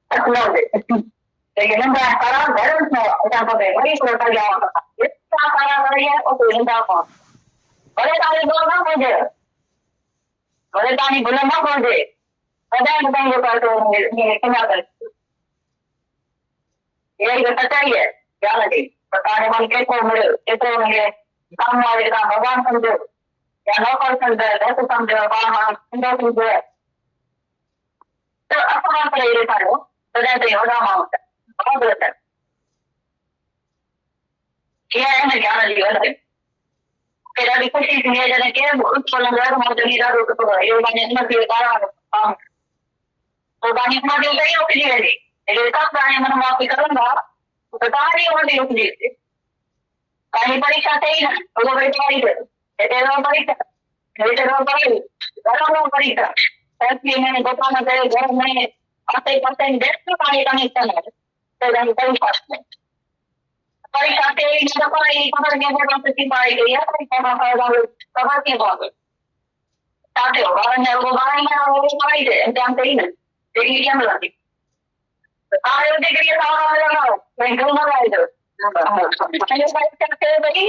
Jadi nenda sekarang baru macam apa? Mari kita tanya apa? Kita sekarang lagi apa nenda apa? Boleh tanya belum apa je? Boleh tanya belum apa je? Ada yang tanya kalau ni kenapa? Ia kita percaya, jangan lagi. Pertanyaan kita mula, kita ni kamu ada kita bawa sambil, yang lokal sambil, itu sambil bawa sambil sambil. So apa yang perlu ditahu? Sudah orang mau. Apa betul? Kia yang jangan lagi. Kita diskusi dunia jadi kia बहुत pelanggar mau jadi daru tu tu. Ia banyak macam cara. तो banyak macam saya opini ni. Jadi tak banyak mana mau fikirkan dah. Tetapi orang dia opini. Kami परीक्षा सही ना. तो परीक्षा ही है. ये लोग परीक्षा. ये लोग परीक्षा. orang परीक्षा. Tapi मैंने बताना चाहिए घर में 80% डेस्क पानी का नहीं चलना है. तो जान परीक्षा. परीक्षा के लिए जब पढ़ाई खबर के बाद से पढ़ाई गई है परीक्षा में खबर के बाद ताकि orang yang bermain orang pahit है जानते ही नहीं degree क्या मिलती आगे degree सारा लगा मैं घूमना है इधर मैंने पढ़ाई करते भाई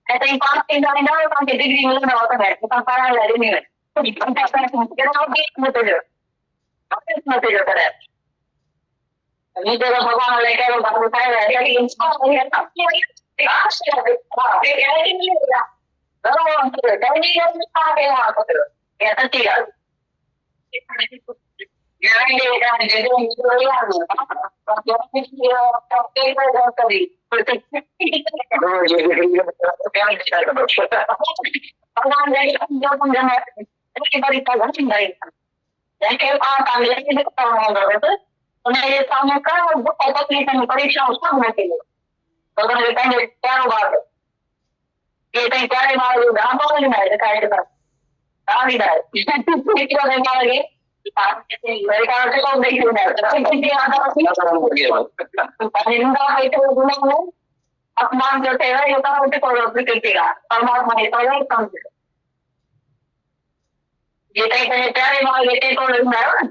ऐसे ही 5-3 साल इंदर काम के degree मिलना होता है तो सारा ले नहीं है तो इतना पैसा कितना होगी मत जो करे ini juga bawa mereka yang baru saya jadi inspirasi ya tapi ya ini ya kalau kita ini yang pakai apa tu ya tadi ya ya ini kan jadi itu ya kalau kita pakai itu tadi kalau dari yang pendengar ini kita ganti dari dan kalau kami ini kita ngomong itu उन्हें ये सामने का वो ऐसा की नहीं परीक्षा उसका होना चाहिए तो अगर ये कहेंगे क्या होगा ये कहीं क्या है हमारे गांव में नहीं है क्या है कहाँ भी है किसी को नहीं मारेंगे मेरे ख्याल से कौन नहीं होना है किसी आता है इनका है तो उन्होंने अपमान करते हैं ये तो उनके को करेगा परमात्मा ने तो ये काम ये कहीं क्या है हमारे बेटे को नहीं है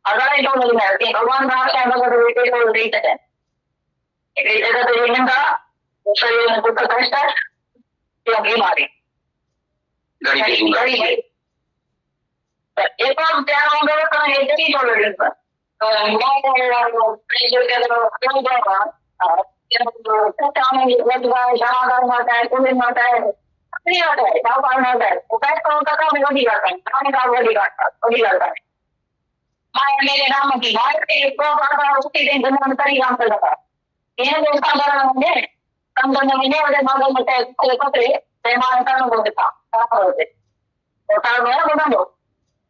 अगर itu melihat कि भगवान राम से अगर बेटे को नहीं सकते एक जगह तो ये नंगा शरीर में कुछ कष्ट है या बीमारी गड़ी एक बार क्या होगा तो ये भी तो लगेगा तो मैं जो कह रहा हूँ क्यों जाएगा तो सामने लगवा जहाँ होता है कुछ होता है नहीं होता है क्या पालना होता है वो कैसे होता है वो नहीं करता है खाने का वो नहीं करता है मेरे नाम की बात को उसी दिन दुनिया में करी काम करता ये जो साधारण होंगे कम करने में वाले भागों में से कपड़े पैमाने का हो देता होते तो तार में बना दो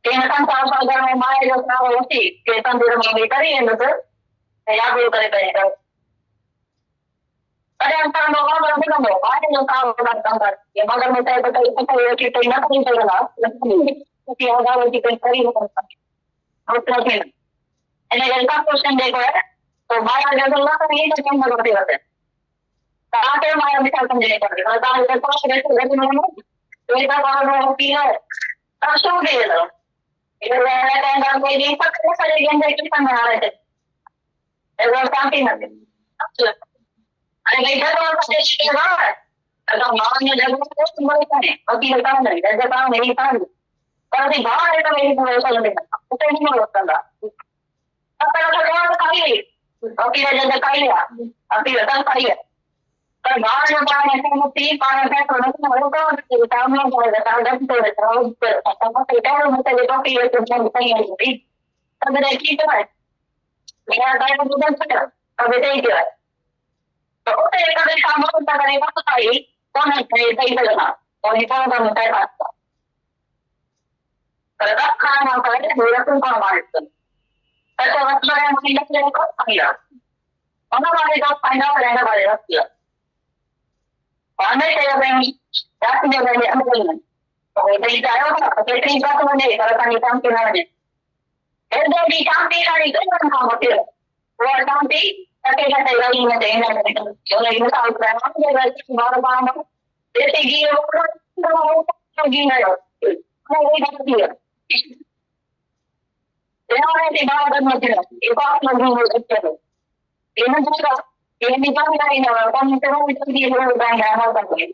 तीन काम साधारण में माया जो था उसी के तंदुर में भी करी है तो या भी करे करेगा अरे अंतर लोगों में भी कम हो माया जो था वो काम कर ये मगर में तो ये कि तो ना कहीं चलेगा क्योंकि होगा वो कि करी हो सकता એને જલકા ક્વેશ્ચન देखो है तो माया जगल्ला तो ये क्वेश्चन करते रहते कहां पे माया मिसाल समझने पड़ती है कहां पे तो कैसे में तो ये बात और होती है अब सो गए तो इधर वाला टाइम का कोई नहीं सकते सारे गेम देख के समझ आ रहे थे एवं शांति नहीं अरे इधर तो कुछ है अगर मान ने जगह को तुम्हारे सामने अभी होता नहीं जैसे काम नहीं था पर अभी बाहर है तो मेरी भरोसा नहीं करता उसे नहीं होता apa yang kali oke jadi kali ya tapi datang kali ya kalau bahan yang paling yang mesti paling saya kalau itu mereka kita mau mulai datang dan itu terlalu apa kita harus kita jadi kopi itu yang kita yang jadi tapi dari kita ya saya bukan sekedar tapi itu itu तो उसे कभी शाम को तक करेगा तो सही कौन है सही चलना और ये कौन कौन है रास्ता करता खाना खाए मेरा तुम कौन मारते ऐसा मतलब है कि ये को किया हमारे जो फाइनल रहने वाले रखिए पाने के लिए जाति में रहने अंदर तो ये जाओ तो ये बात मैंने करता नहीं काम के ना ऐसे भी शांति वाली कोई काम होती है वो शांति ताकि जैसे गली में देना जो नहीं मिसाल कर रहा है बार बार जैसे कि वो गी ना वो बात है તે બરાબર નથી રહેતું. એ પાછળ હોય અત્યારે. એને જો એની જાણકારી ના હોય પણ તે હું સુધી એવું કાંઈ ના આવતા હોય.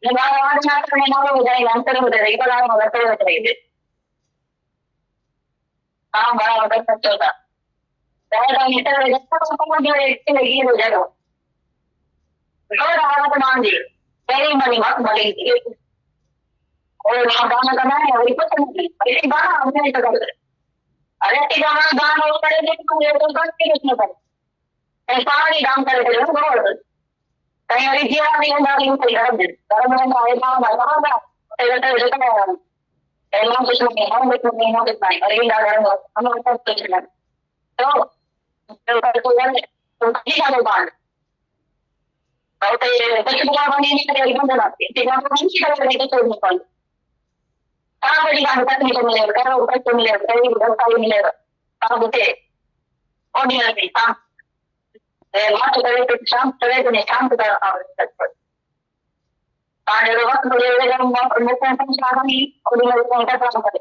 મારા વાળના તમે મારો જાય અંતર વધારે એ કલાનો અંતર વધારી દે. હા બરાબર સચ્ચો હતા. ત્યારે મિત્ર સમજો એટલે ગીરો જાડો. ઘર આવત માંગે. તેરી મની વાત મળી. और गाना करना है और कुछ नहीं इसी गाना हमने नहीं कर अरे ऐसे गाना गाना वो करे लेकिन तुम ये तो करते किसने पर ऐसा नहीं काम करे थे ना बरोबर कहीं अरे जिया नहीं होता नहीं कोई कर दे पर मैं आए ना मैं कहां था तेरे तो है एला कुछ नहीं हम कुछ नहीं हो सकता अरे ये गाना हम सब कुछ नहीं तो यार तो ठीक है बात और तो ये कुछ बुरा बनी नहीं करे एकदम बना इसी गाना को नहीं करे तो छोड़ नहीं पाए कहाँ बड़ी गाना तक नहीं मिलेगा कहाँ ऊपर तो मिलेगा कहीं उधर का ही मिलेगा कहाँ होते ऑर्डिनरी काम मार्च करे तो शाम करे तो नहीं काम करता है पानी रोग तो ये वाला मुझे समझ नहीं ऑर्डिनरी काम का काम करे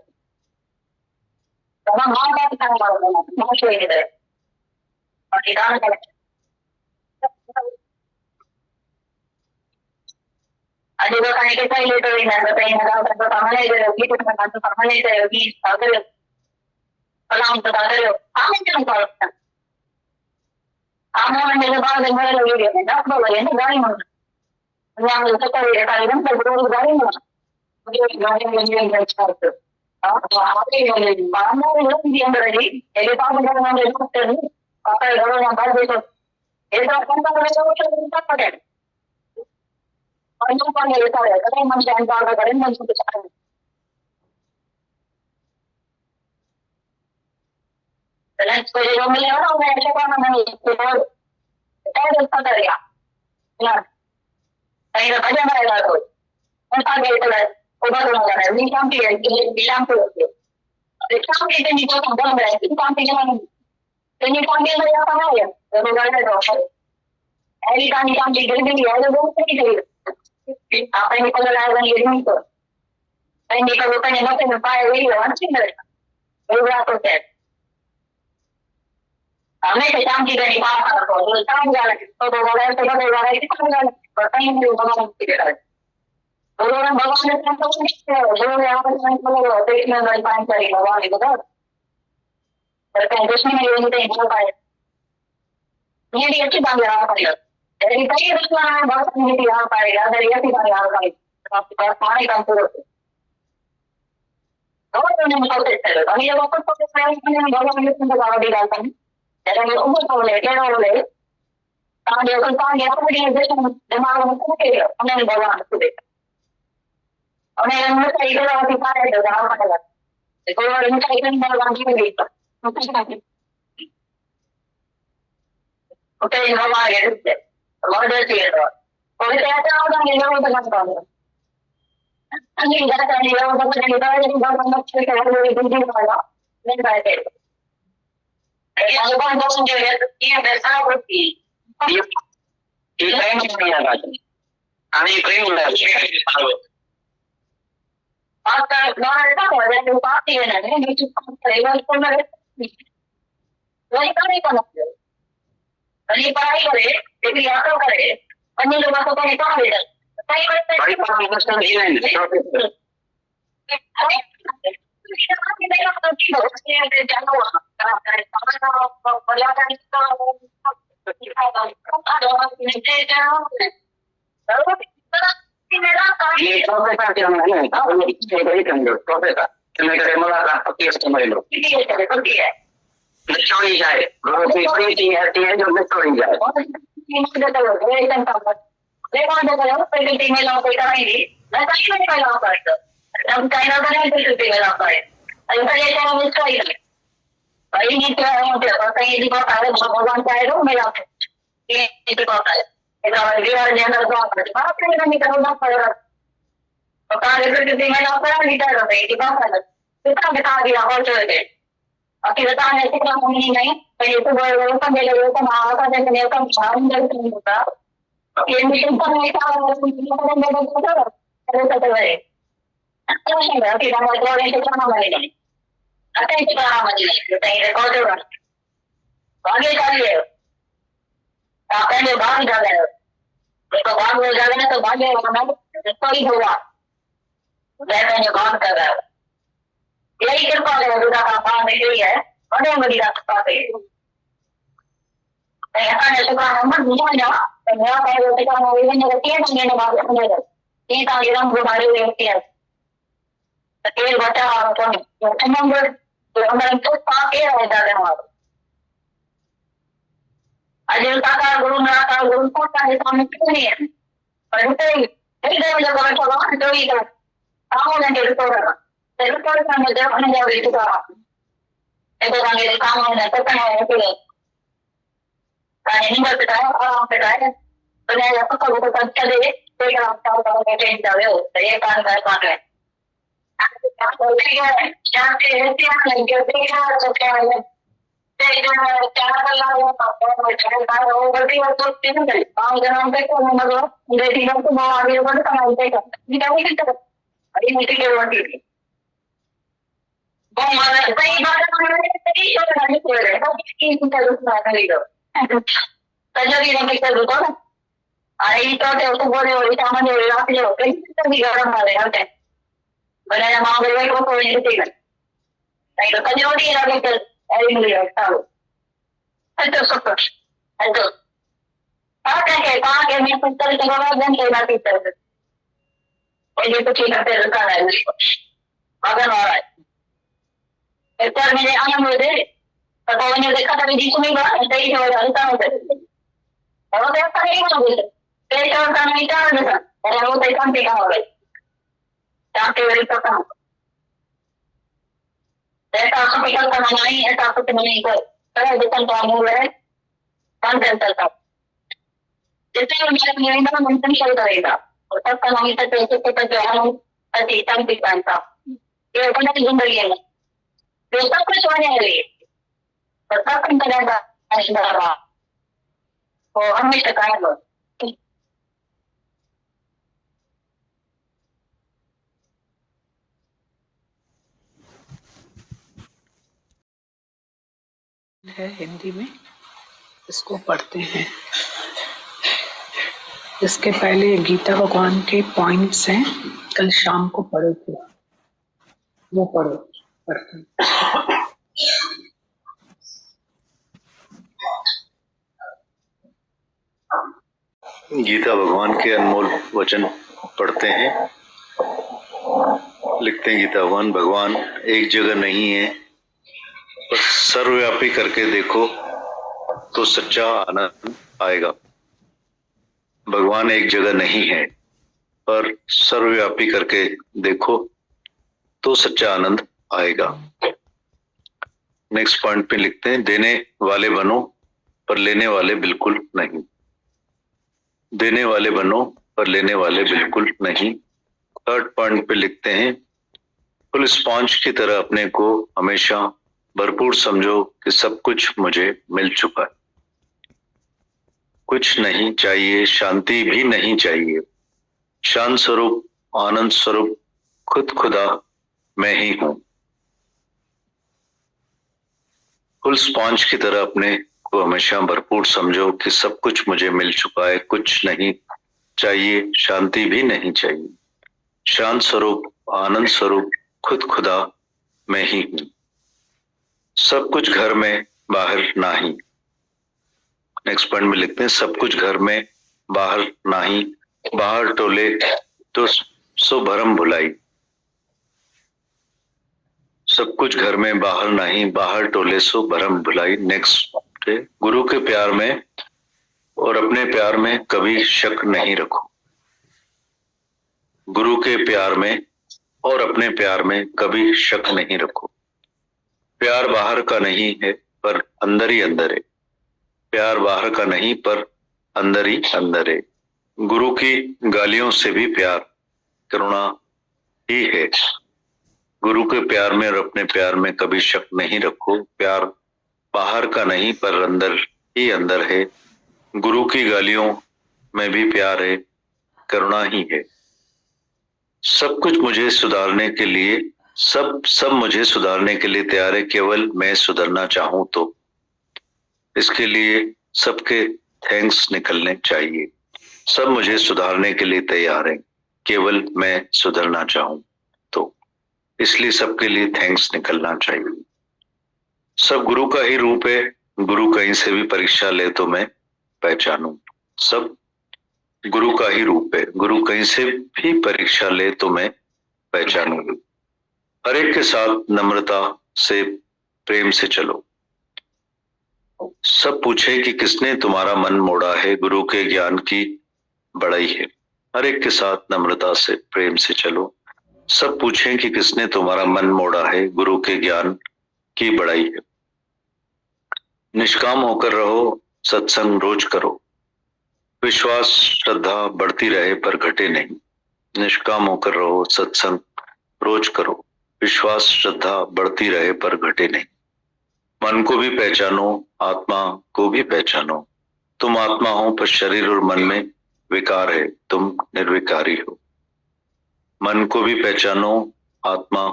तो हम मार बात काम करो ना मार शो ही दे और ये काम करे अभी वो कहीं के सही लेटर ही ना बताइए ना तो सामने इधर होगी तो मैं तो सामने इधर होगी अगर सलाम तो दादर हो हम क्या करते हैं हम मेरे बाल में मेरे लगे हैं ना तो ये ना गाड़ी में यहाँ मुझे तो ये गाड़ी में तो गाड़ी में मुझे गाड़ी में ये अच्छा है आप ये बाहर में लोग भी अंदर है ये पास में हम लोग करते हैं पापा घरों में बाहर देखो ये तो अपन का तो वो पड़े और जो पानी लेता है कहीं मन जान पाएगा कहीं मन से कुछ आए लंच को जो मिलेगा ना मैं ऐसा करना नहीं तो क्या करता करेगा ना कहीं ना कहीं मेरा तो उनका गेट है उधर उधर है नहीं काम किया बिलाम को होते काम के लिए तो काम कर रहे हैं काम के लिए नहीं काम के लिए क्या है तो गाड़ी तो ऐसी काम की जल्दी है तो बहुत सही है apa yang kalau lawan ini itu ini kalau tanya nanti apa ini lawan sih mereka berapa persen hame ke काम की गई बात कर तो जो काम जाने तो बोले तो बोले कि काम जाने पता ही नहीं होगा मुझे तो लोग भगवान ने तो जो यहां पर मैं बोल रहा हूं देखने वाली पानी करी भगवान को तो पर कुछ नहीं ये नहीं हो पाए ये भी अच्छी बात है आप jadi saya harus bahas ini apa ya dari ya tidak ada kali tapi paling kan turut kalau yang mau tahu tapi ya waktu itu saya punya bawa ini pun bawa di dalam jadi umur boleh kalau boleh kalau dia kan panggil aku dia jadi demam itu ke orang bawa itu deh orang yang mereka itu orang kita ada dalam apa kalau orang kita itu bawa lagi gitu mungkin oke bawa gitu Order theater. Kalau saya orang yang orang dengan kamu. Ini kita kan dia orang dengan kita yang orang kita yang orang itu juga ada. Dan baik. Kalau orang orang juga dia besar berarti. Kita yang punya lagi. Kami primer tahu. Maka mana tahu ada yang pasti kan ini itu saya pun ada. Lagi kami kan. Jadi pagi करे jadi apa करे अन्य लोग को तो नहीं पता है सही करते हैं भाई पानी का सब ये नहीं अरे ये मेरा तो क्यों ये जानो अरे सामने पर्यावरण का ये प्रोफेसर के हम नहीं था वो ये कोई कम प्रोफेसर मैं करे मुलाकात की समझ लो ठीक है छोड़ी जाए प्रीति आती है जो मैं छोड़ी जाए मैं सही में पहला पढ़ता हम चाइना का नहीं कुछ भी मेरा पढ़े अगर ये चाइना में सही है भाई ये क्या है मुझे पता है ये बात है भगवान चाहे तो मेरा ये बात है इधर वाले ने अंदर बात है बात करने नहीं करना पड़ेगा तो कार्य करके मेरा पढ़ा नहीं कर रहा है ये बात है तो क्या बता दिया और चले गए अभी बताने ऐसे काम नहीं तो ये तो बड़े का मेरे लोगों का माँ का जैसे मेरे का ध्यान नहीं होता ये मिशन पर नहीं था मेरे को तो अरे तो है अच्छा है कि हम लोग ऐसे काम करेंगे अटे चिकारा मंजिल तई रिकॉर्ड भागे चाहिए पहले भाग जावे तो भाग हो जावे ना तो भागे वाला तो ही होगा वैसे जो काम कर रहा है यही कृपा है गुरुदा का पास नहीं है बड़े बड़ी रास्ता पे ऐसा नहीं सुबह हम बुझा जा तो मेरा पैर होते का वो इवन अगर तीन महीने के बाद अपने घर तीन साल के हम गुमारे हुए होते हैं तो तेल बचा और तो हम लोग तो हमारे तो पाके रहता है हमारा अजंता का गुरु मेरा का गुरु को का है सामने क्यों नहीं है पर उसे एक दिन जब बैठा हुआ तो ही कर काम होने के तो रहा तेरे को का मुझे अपने जब इतना तो कांगे काम होने तो करना है फिर काहे नहीं करता है और पे है तो मैं आपको कब तो चले कोई काम का चेंज जावे हो तो ये काम है तो ठीक है चाहते हैं कि आप लगे देखा तो क्या है क्या कर रहा है और मैं चल रहा हूँ गलती हो तो तीन दिन काम जनाम पे को मतलब लेडी लोग तो बहुत आगे बढ़ काम पे कर ये नहीं करता अरे मीटिंग के वाली वो माना सही बात है सही तो नहीं कर रहे हो कि इनका दूसरा नहीं दो तजरी नहीं कर दो ना अरे तो तो बोले वो सामान जो आप जो कहीं तो भी गरम वाले होते बनाया मां गए को कोई नहीं देगा नहीं तो तजरी लगे तो अरे नहीं होता itu super itu apa kayak मैं पुस्तक के बाद जन के बात करते हैं ये तो ठीक है तेरे का है अगर और एक बार मैंने आया मुझे तो मैंने देखा था बीच में बात ऐसे ही हो रहा था और तो ऐसा नहीं होता तेरे का काम नहीं था ना और वो तो काम पे हो गई ताकि वेरी तो काम ऐसा हॉस्पिटल का नहीं ऐसा कुछ नहीं कर तरह दुकान तो आमूल है कौन चलता था जैसे मेरा निरंतर मंथन चल रहेगा और तब का नाम तक पैसे के जो हम अतीतम भी बनता ये अपने जिंदगी है जो सब कुछ होने वाली है और सब कुछ करेगा ऐसा वो हमेशा कायम है हिंदी में इसको पढ़ते हैं। इसके पहले गीता भगवान के पॉइंट्स हैं, कल शाम को पढ़े थे, वो पढ़ो पढ़ते हैं। गीता भगवान के अनमोल वचन पढ़ते हैं। लिखते हैं गीता भगवान एक जगह नहीं है, पर सर्वव्यापी करके देखो तो सच्चा आनंद आएगा। भगवान एक जगह नहीं है, पर सर्वव्यापी करके देखो तो सच्चा आनंद आएगा। नेक्स्ट पॉइंट पे लिखते हैं देने वाले बनो पर लेने वाले बिल्कुल नहीं। देने वाले बनो पर लेने वाले बिल्कुल नहीं। थर्ड पॉइंट पे लिखते हैं फुल स्पॉन्ज की तरह अपने को हमेशा भरपूर समझो कि सब कुछ मुझे मिल चुका है। कुछ नहीं चाहिए, शांति भी नहीं चाहिए। शांत स्वरूप, आनंद स्वरूप, खुद खुदा मैं ही हूं। फुल स्पॉन्ज की तरह अपने को हमेशा भरपूर समझो कि सब कुछ मुझे मिल चुका है। कुछ नहीं चाहिए, शांति भी नहीं चाहिए। शांत स्वरूप, आनंद स्वरूप, खुद खुदा मैं ही हूं। सब कुछ घर में, बाहर नहीं। नेक्स्ट पॉइंट में लिखते हैं सब कुछ घर में, बाहर नहीं। बाहर टोले तो सो भरम भुलाई। सब कुछ घर में, बाहर नहीं। बाहर टोले सो भरम भुलाई। नेक्स्ट गुरु के प्यार में और अपने प्यार में कभी शक नहीं रखो। गुरु के प्यार में और अपने प्यार में कभी शक नहीं रखो। प्यार बाहर का नहीं है, पर अंदर ही अंदर है। प्यार बाहर का नहीं, पर अंदर ही अंदर है। गुरु की गालियों से भी प्यार करुणा ही है। गुरु के प्यार में और अपने प्यार में कभी शक नहीं रखो। प्यार बाहर का नहीं, पर अंदर ही अंदर है। गुरु की गालियों में भी प्यार है, करुणा ही है। सब कुछ मुझे सुधारने के लिए सब मुझे सुधारने के लिए तैयार है, केवल मैं सुधरना चाहूं तो। इसके लिए सबके थैंक्स निकलने चाहिए। सब मुझे सुधारने के लिए तैयार है, केवल मैं सुधरना चाहूं तो। इसलिए सबके लिए थैंक्स निकलना चाहिए। सब गुरु का ही रूप है, गुरु कहीं से भी परीक्षा ले तो मैं पहचानूं। सब गुरु का ही रूप है, गुरु कहीं से भी परीक्षा ले तो मैं पहचानूंगी। हर एक के साथ नम्रता से, प्रेम से चलो। सब पूछे कि किसने तुम्हारा मन मोड़ा है, गुरु के ज्ञान की बड़ाई है। हर एक के साथ नम्रता से, प्रेम से चलो। सब पूछें कि किसने तुम्हारा मन मोड़ा है, गुरु के ज्ञान की बड़ाई है। निष्काम होकर रहो, सत्संग रोज करो। विश्वास श्रद्धा बढ़ती रहे पर घटे नहीं। निष्काम होकर रहो, सत्संग रोज करो। विश्वास श्रद्धा बढ़ती रहे पर घटे नहीं। मन को भी पहचानो, आत्मा को भी पहचानो। तुम आत्मा हो पर शरीर और मन में विकार है, तुम निर्विकारी हो। मन को भी पहचानो, आत्मा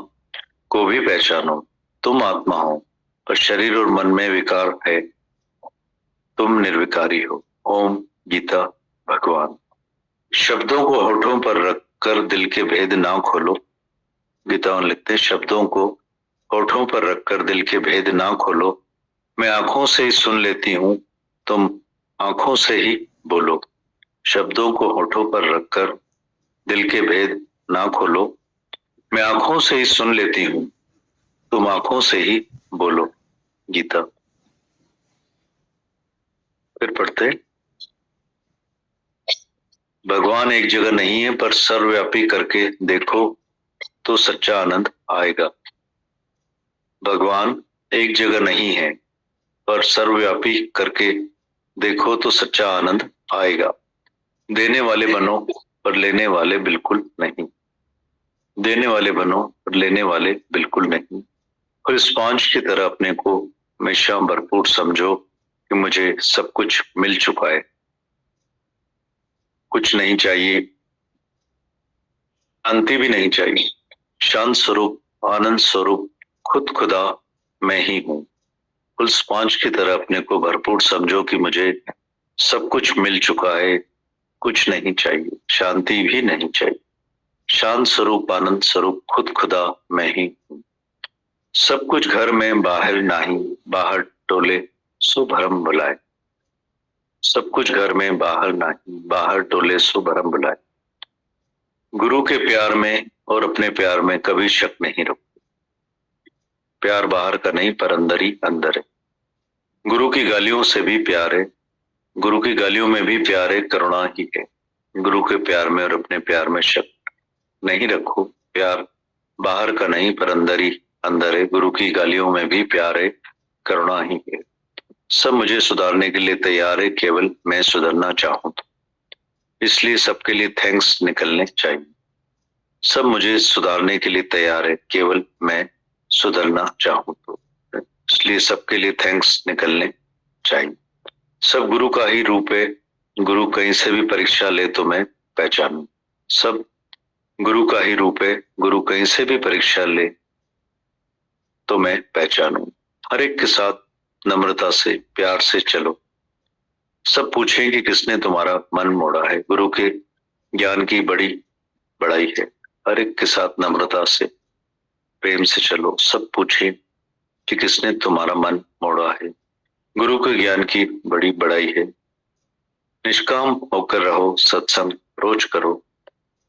को भी पहचानो। तुम आत्मा हो पर शरीर और मन में विकार है, तुम निर्विकारी हो। ओम गीता भगवान। शब्दों को होठों पर रखकर दिल के भेद ना खोलो। गीता में लिखते हैं, शब्दों को होठों पर रखकर दिल के भेद ना खोलो। मैं आंखों से ही सुन लेती हूँ, तुम आंखों से ही बोलो। शब्दों को होठों पर रखकर दिल के भेद ना खोलो। मैं आंखों से ही सुन लेती हूँ, तुम आंखों से ही बोलो। गीता। फिर पढ़ते, भगवान एक जगह नहीं है पर सर्वव्यापी करके देखो तो सच्चा आनंद आएगा। भगवान एक जगह नहीं है पर सर्वव्यापी करके देखो तो सच्चा आनंद आएगा। देने वाले बनो पर लेने वाले बिल्कुल नहीं। देने वाले बनो पर लेने वाले बिल्कुल नहीं। और स्पॉन्ज की तरह अपने को हमेशा भरपूर समझो कि मुझे सब कुछ मिल चुका है, कुछ नहीं चाहिए, शांति भी नहीं चाहिए। शांत स्वरूप, आनंद स्वरूप, खुद खुदा मैं ही हूं। फुल स्पॉन्ज की तरह अपने को भरपूर समझो कि मुझे सब कुछ मिल चुका है, कुछ नहीं चाहिए, शांति भी नहीं चाहिए। शांत स्वरूप, आनंद स्वरूप, खुद खुदा मैं ही हूं। सब कुछ घर में बाहर नहीं, बाहर टोले सो भरम बुलाए। सब कुछ घर में बाहर नहीं, बाहर टोले सो भरम बुलाए। गुरु के प्यार में और अपने प्यार में कभी शक नहीं रखो। प्यार बाहर का नहीं पर अंदर ही अंदर है। गुरु की गालियों से भी प्यार है, गुरु की गालियों में भी प्यार है, करुणा ही है। गुरु के प्यार में और अपने प्यार में शक नहीं रखो। प्यार बाहर का नहीं पर अंदर ही अंदर है। गुरु की गालियों में भी प्यार है, करुणा ही है। सब मुझे सुधारने के लिए तैयार है, केवल मैं सुधरना चाहूं तो। इसलिए सबके लिए थैंक्स निकलने चाहिए। सब मुझे सुधारने के लिए तैयार है, केवल मैं सुधरना चाहूं तो। इसलिए सबके लिए थैंक्स निकलने चाहिए। सब गुरु का ही रूप है, गुरु कहीं से भी परीक्षा ले तो मैं पहचानूं। सब गुरु का ही रूप है, गुरु कहीं से भी परीक्षा ले तो मैं पहचानूं। हर एक के साथ नम्रता से, प्यार से चलो। सब पूछें कि किसने तुम्हारा मन मोड़ा है, गुरु के ज्ञान की बड़ी बड़ाई है। हर एक के साथ नम्रता से, प्रेम से चलो। सब पूछें कि किसने तुम्हारा मन मोड़ा है, गुरु के ज्ञान की बड़ी बड़ाई है। निष्काम होकर रहो, सत्संग रोज करो।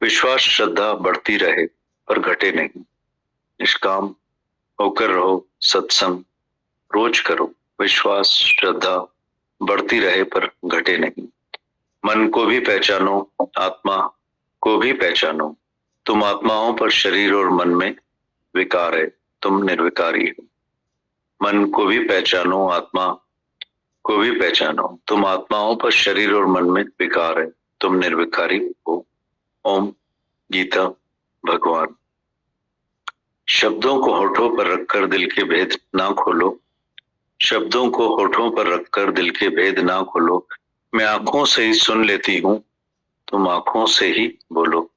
विश्वास श्रद्धा बढ़ती रहे पर घटे नहीं। निष्काम होकर रहो, सत्संग रोज करो। विश्वास श्रद्धा बढ़ती रहे पर घटे नहीं। मन को भी पहचानो, आत्मा को भी पहचानो। तुम आत्मा हो पर शरीर और मन में विकार है, तुम निर्विकारी हो। मन को भी पहचानो, आत्मा को भी पहचानो। तुम आत्मा हो पर शरीर और मन में विकार है, तुम निर्विकारी हो। ओम गीता भगवान। शब्दों को होठों पर रखकर दिल के भेद ना खोलो। शब्दों को होठों पर रखकर दिल के भेद ना खोलो। मैं आंखों से ही सुन लेती हूँ, तुम आंखों से ही बोलो।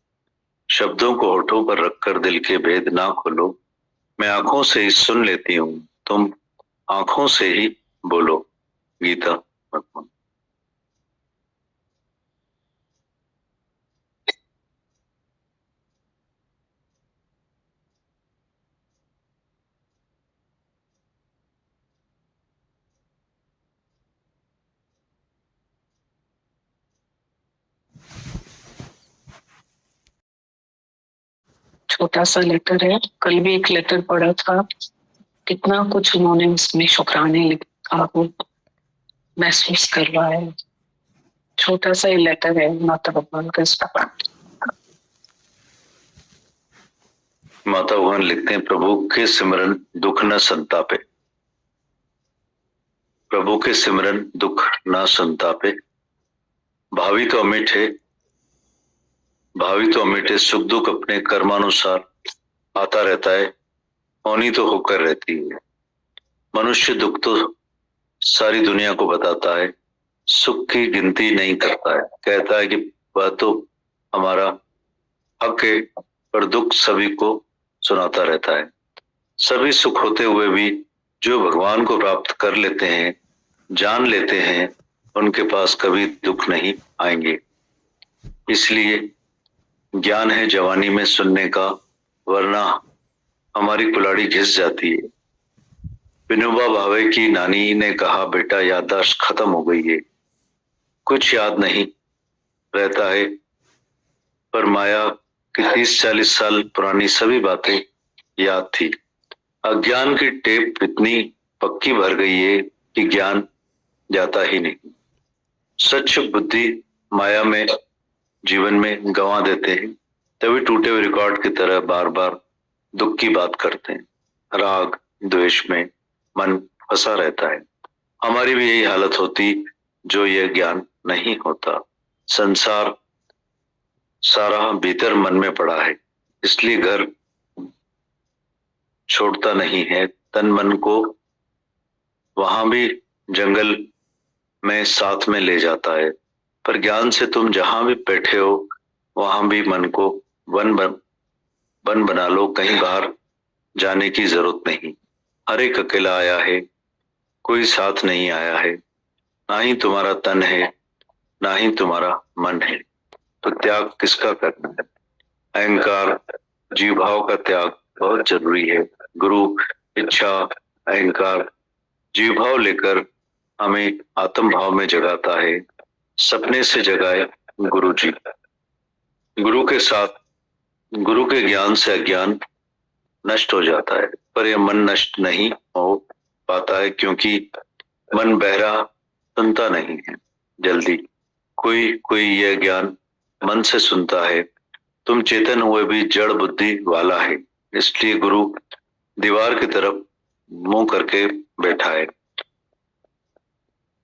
शब्दों को होठों पर रखकर दिल के भेद ना खोलो। मैं आंखों से ही सुन लेती हूँ, तुम आंखों से ही बोलो। गीता भगवान। छोटा सा लेटर है, कल भी एक लेटर पढ़ा था, कितना कुछ उन्होंने उसमें शुक्राने लिखा वो महसूस कर रहा है। छोटा सा ही लेटर है, माता भगवान का स्तवन। माता भगवान लिखते हैं, प्रभु के सिमरन दुख न संतापे। प्रभु के सिमरन दुख न संतापे। भावी तो अमिट है, भावी तो अमिट है, सुख दुख अपने कर्मानुसार आता रहता है, होनी तो होकर रहती है। मनुष्य दुख तो सारी दुनिया को बताता है, सुख की गिनती नहीं करता है। कहता है कि वह तो हमारा हक है, पर दुख सभी को सुनाता रहता है। सभी सुख होते हुए भी जो भगवान को प्राप्त कर लेते हैं, जान लेते हैं, उनके पास कभी दुख नहीं आएंगे। इसलिए ज्ञान है जवानी में सुनने का, वरना हमारी कुल्हाड़ी घिस जाती है। विनोबा भावे की नानी ने कहा, बेटा याददाश्त खत्म हो गई है, कुछ याद नहीं रहता है, पर माया की 30-40 साल पुरानी सभी बातें याद थी। अज्ञान की टेप इतनी पक्की भर गई है कि ज्ञान जाता ही नहीं। सच बुद्धि माया में जीवन में गंवा देते हैं, तभी टूटे हुए रिकॉर्ड की तरह बार बार दुख की बात करते हैं। राग द्वेष में मन फंसा रहता है। हमारी भी यही हालत होती जो यह ज्ञान नहीं होता। संसार सारा भीतर मन में पड़ा है, इसलिए घर छोड़ता नहीं है। तन मन को वहां भी जंगल में साथ में ले जाता है, पर ज्ञान से तुम जहां भी बैठे हो वहां भी मन को वन बना लो। कहीं बाहर जाने की जरूरत नहीं। हर एक अकेला आया है, कोई साथ नहीं आया है। ना ही तुम्हारा तन है, ना ही तुम्हारा मन है, तो त्याग किसका करना है? अहंकार जीव भाव का त्याग बहुत जरूरी है। गुरु इच्छा अहंकार जीव भाव लेकर हमें आत्म भाव में जगाता है। सपने से जगाए गुरु जी। गुरु के साथ, गुरु के ज्ञान से अज्ञान नष्ट हो जाता है, पर यह मन नष्ट नहीं हो पाता है, क्योंकि मन बहरा सुनता नहीं है जल्दी। कोई कोई यह ज्ञान मन से सुनता है। तुम चेतन हुए भी जड़ बुद्धि वाला है, इसलिए गुरु दीवार की तरफ मुंह करके बैठा है।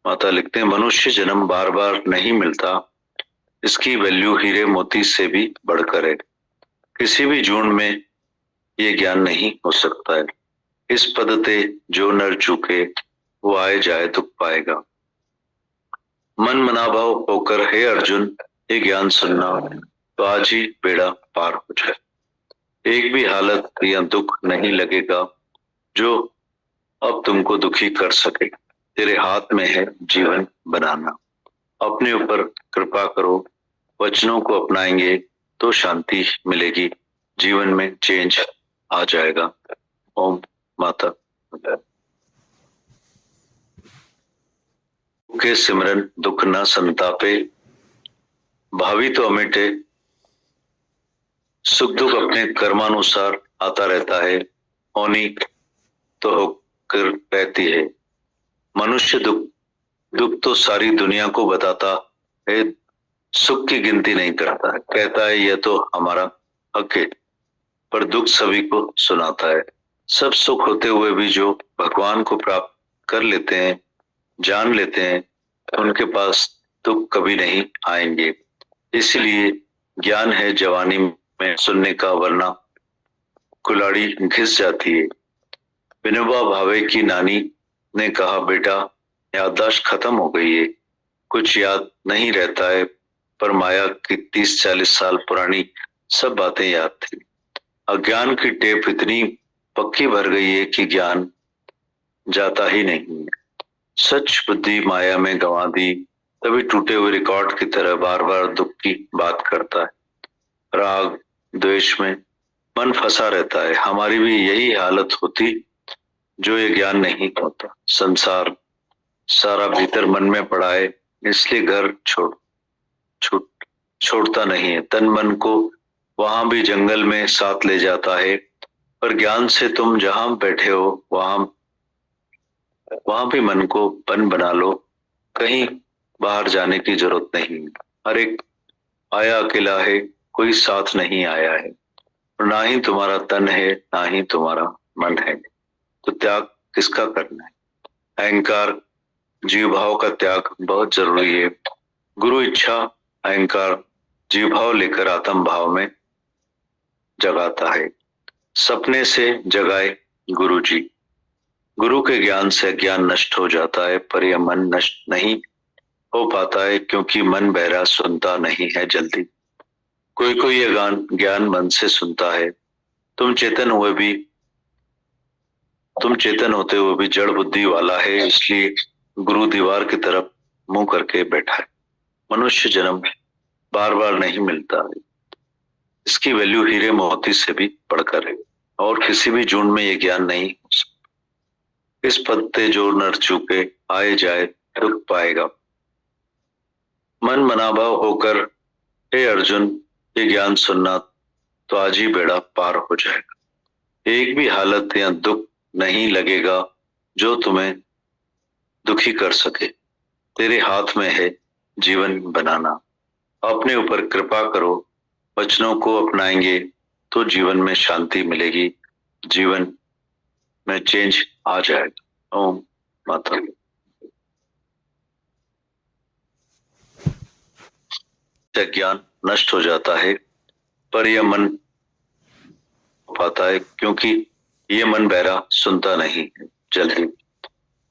माता लिखते हैं, मनुष्य जन्म बार बार नहीं मिलता, इसकी वैल्यू हीरे मोती से भी बढ़कर है। किसी भी झुंड में ये ज्ञान नहीं हो सकता है। इस पद ते जो नर चूके, वो आए जाए दुख पाएगा। मन मनाभाव होकर हे अर्जुन ये ज्ञान सुनना, तो आज ही बेड़ा पार हो जाए। एक भी हालत या दुख नहीं लगेगा जो अब तुमको दुखी कर सके। तेरे हाथ में है जीवन बनाना। अपने ऊपर कृपा करो, वचनों को अपनाएंगे तो शांति मिलेगी, जीवन में चेंज आ जाएगा। ओम माता के सिमरन दुख न संतापे। भावी तो अमिटे, सुख दुख अपने कर्मानुसार आता रहता है, होनी तो होकर रहती है। मनुष्य दुख तो सारी दुनिया को बताता है, सुख की गिनती नहीं करता है। कहता है यह तो हमारा हक है, पर दुख सभी को सुनाता है। सब सुख होते हुए भी जो भगवान को प्राप्त कर लेते हैं, जान लेते हैं, उनके पास दुख कभी नहीं आएंगे। इसलिए ज्ञान है जवानी में सुनने का, वरना कुल्हाड़ी घिस जाती है। विनोबा भावे की नानी ने कहा, बेटा याददाश्त खत्म हो गई है, कुछ याद नहीं रहता है, पर माया की 30-40 साल पुरानी सब बातें याद थी। अज्ञान की टेप इतनी पक्की भर गई है कि ज्ञान जाता ही नहीं है। सच बुद्धि माया में गंवा दी, तभी टूटे हुए रिकॉर्ड की तरह बार बार दुख की बात करता है। राग द्वेष में मन फंसा रहता है। हमारी भी यही हालत होती जो ये ज्ञान नहीं होता। संसार सारा भीतर मन में पड़ा है, इसलिए घर छोड़ता नहीं है। तन मन को वहां भी जंगल में साथ ले जाता है, पर ज्ञान से तुम जहां बैठे हो वहां भी मन को वन बना लो। कहीं बाहर जाने की जरूरत नहीं। हर एक आया अकेला है, कोई साथ नहीं आया है। ना ही तुम्हारा तन है, ना ही तुम्हारा मन है, तो त्याग किसका करना है? अहंकार जीव भाव का त्याग बहुत जरूरी है। गुरु इच्छा अहंकार जीव भाव लेकर आत्म भाव में जगाता है। सपने से जगाए गुरु जी। गुरु के ज्ञान से ज्ञान नष्ट हो जाता है, पर यह मन नष्ट नहीं हो पाता है, क्योंकि मन बहरा सुनता नहीं है जल्दी। कोई यह ज्ञान मन से सुनता है। तुम चेतन होते हुए भी जड़ बुद्धि वाला है, इसलिए गुरु दीवार की तरफ मुंह करके बैठा है। मनुष्य जन्म बार बार नहीं मिलता है। इसकी वैल्यू हीरे मोती से भी बढ़कर है, और किसी भी जून में ये ज्ञान नहीं हो सकता। इस पत्ते जो नर चूके आए जाए दुख पाएगा। मन मनाभाव होकर हे अर्जुन ये ज्ञान सुनना, तो आज ही बेड़ा पार हो जाएगा। एक भी हालत या दुख नहीं लगेगा जो तुम्हें दुखी कर सके। तेरे हाथ में है जीवन बनाना। अपने ऊपर कृपा करो, वचनों को अपनाएंगे तो जीवन में शांति मिलेगी, जीवन में चेंज आ जाएगा। ओम माता। ज्ञान नष्ट हो जाता है, पर यह मन पाता है, क्योंकि यह मन बहरा सुनता नहीं है जल्दी।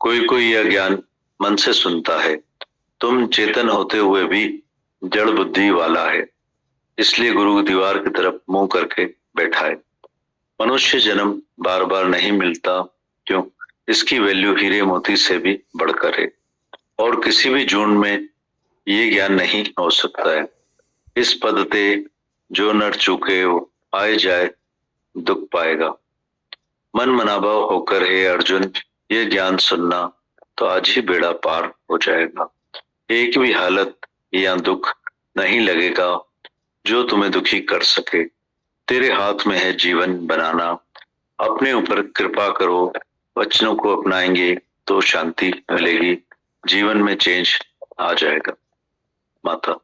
कोई यह ज्ञान मन से सुनता है। तुम चेतन होते हुए भी जड़ बुद्धि वाला है, इसलिए गुरु दीवार की तरफ मुंह करके बैठा है। मनुष्य जन्म बार बार नहीं मिलता, क्यों? इसकी वैल्यू हीरे मोती से भी बढ़कर है, और किसी भी जून में ये ज्ञान नहीं हो सकता है। इस पद ते जो नर चूके आए जाए दुख पाएगा। मन मनाभाव होकर हे अर्जुन ये ज्ञान सुनना, तो आज ही बेड़ा पार हो जाएगा। एक भी हालत या दुख नहीं लगेगा जो तुम्हें दुखी कर सके। तेरे हाथ में है जीवन बनाना। अपने ऊपर कृपा करो, वचनों को अपनाएंगे तो शांति मिलेगी, जीवन में चेंज आ जाएगा। माता।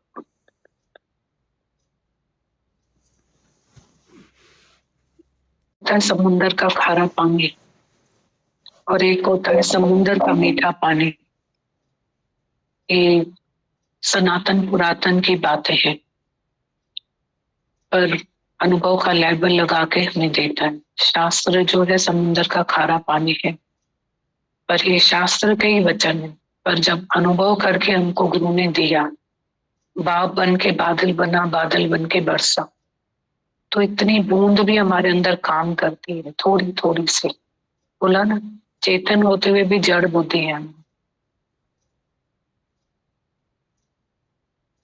समुंदर का खारा पानी और एक होता है समुंदर का मीठा पानी। ये सनातन पुरातन की बातें हैं, पर अनुभव का लेबल लगा के हमें देता है। शास्त्र जो है समुंदर का खारा पानी है, पर ये शास्त्र के ही वचन है। पर जब अनुभव करके हमको गुरु ने दिया, बाप बन के बादल बना, बादल बन के बरसा, तो इतनी बूंद भी हमारे अंदर काम करती है, थोड़ी थोड़ी सी। बोला ना, चेतन होते हुए भी जड़ बुद्धि है।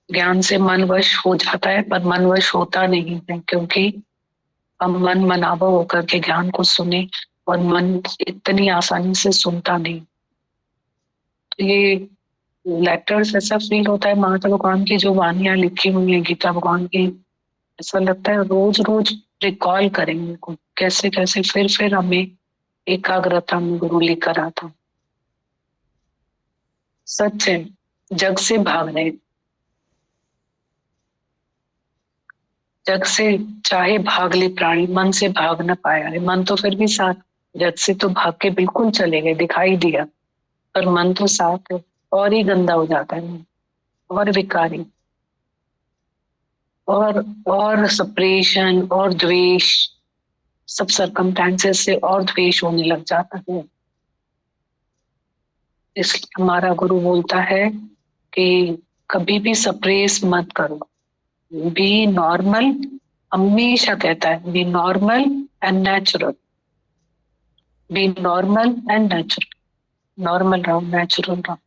ज्ञान से मन वश हो जाता है, पर मन वश होता नहीं है, क्योंकि हम मन मनावा होकर के ज्ञान को सुने, और मन इतनी आसानी से सुनता नहीं। तो ये लेटर्स ऐसा फील होता है माता भगवान की जो वाणियां लिखी हुई है गीता भगवान की, ऐसा लगता है रोज रोज रिकॉल करेंगे को, कैसे कैसे फिर हमें एकाग्रता में गुरु लेकर आता। सच है, जग से भाग रहे, जग से चाहे भाग ले प्राणी, मन से भाग न पाया है। मन तो फिर भी साथ, जग से तो भाग के बिल्कुल चले गए, दिखाई दिया, पर मन तो साथ है, और ही गंदा हो जाता है, और विकारी, और सप्रेशन और द्वेष, सब सर्कमस्टेंसेस से और द्वेष होने लग जाता है। इसलिए हमारा गुरु बोलता है कि कभी भी सप्रेस मत करो, बी नॉर्मल। हमेशा कहता है B normal and natural. B normal and natural, normal रहो, नेचुरल रहो।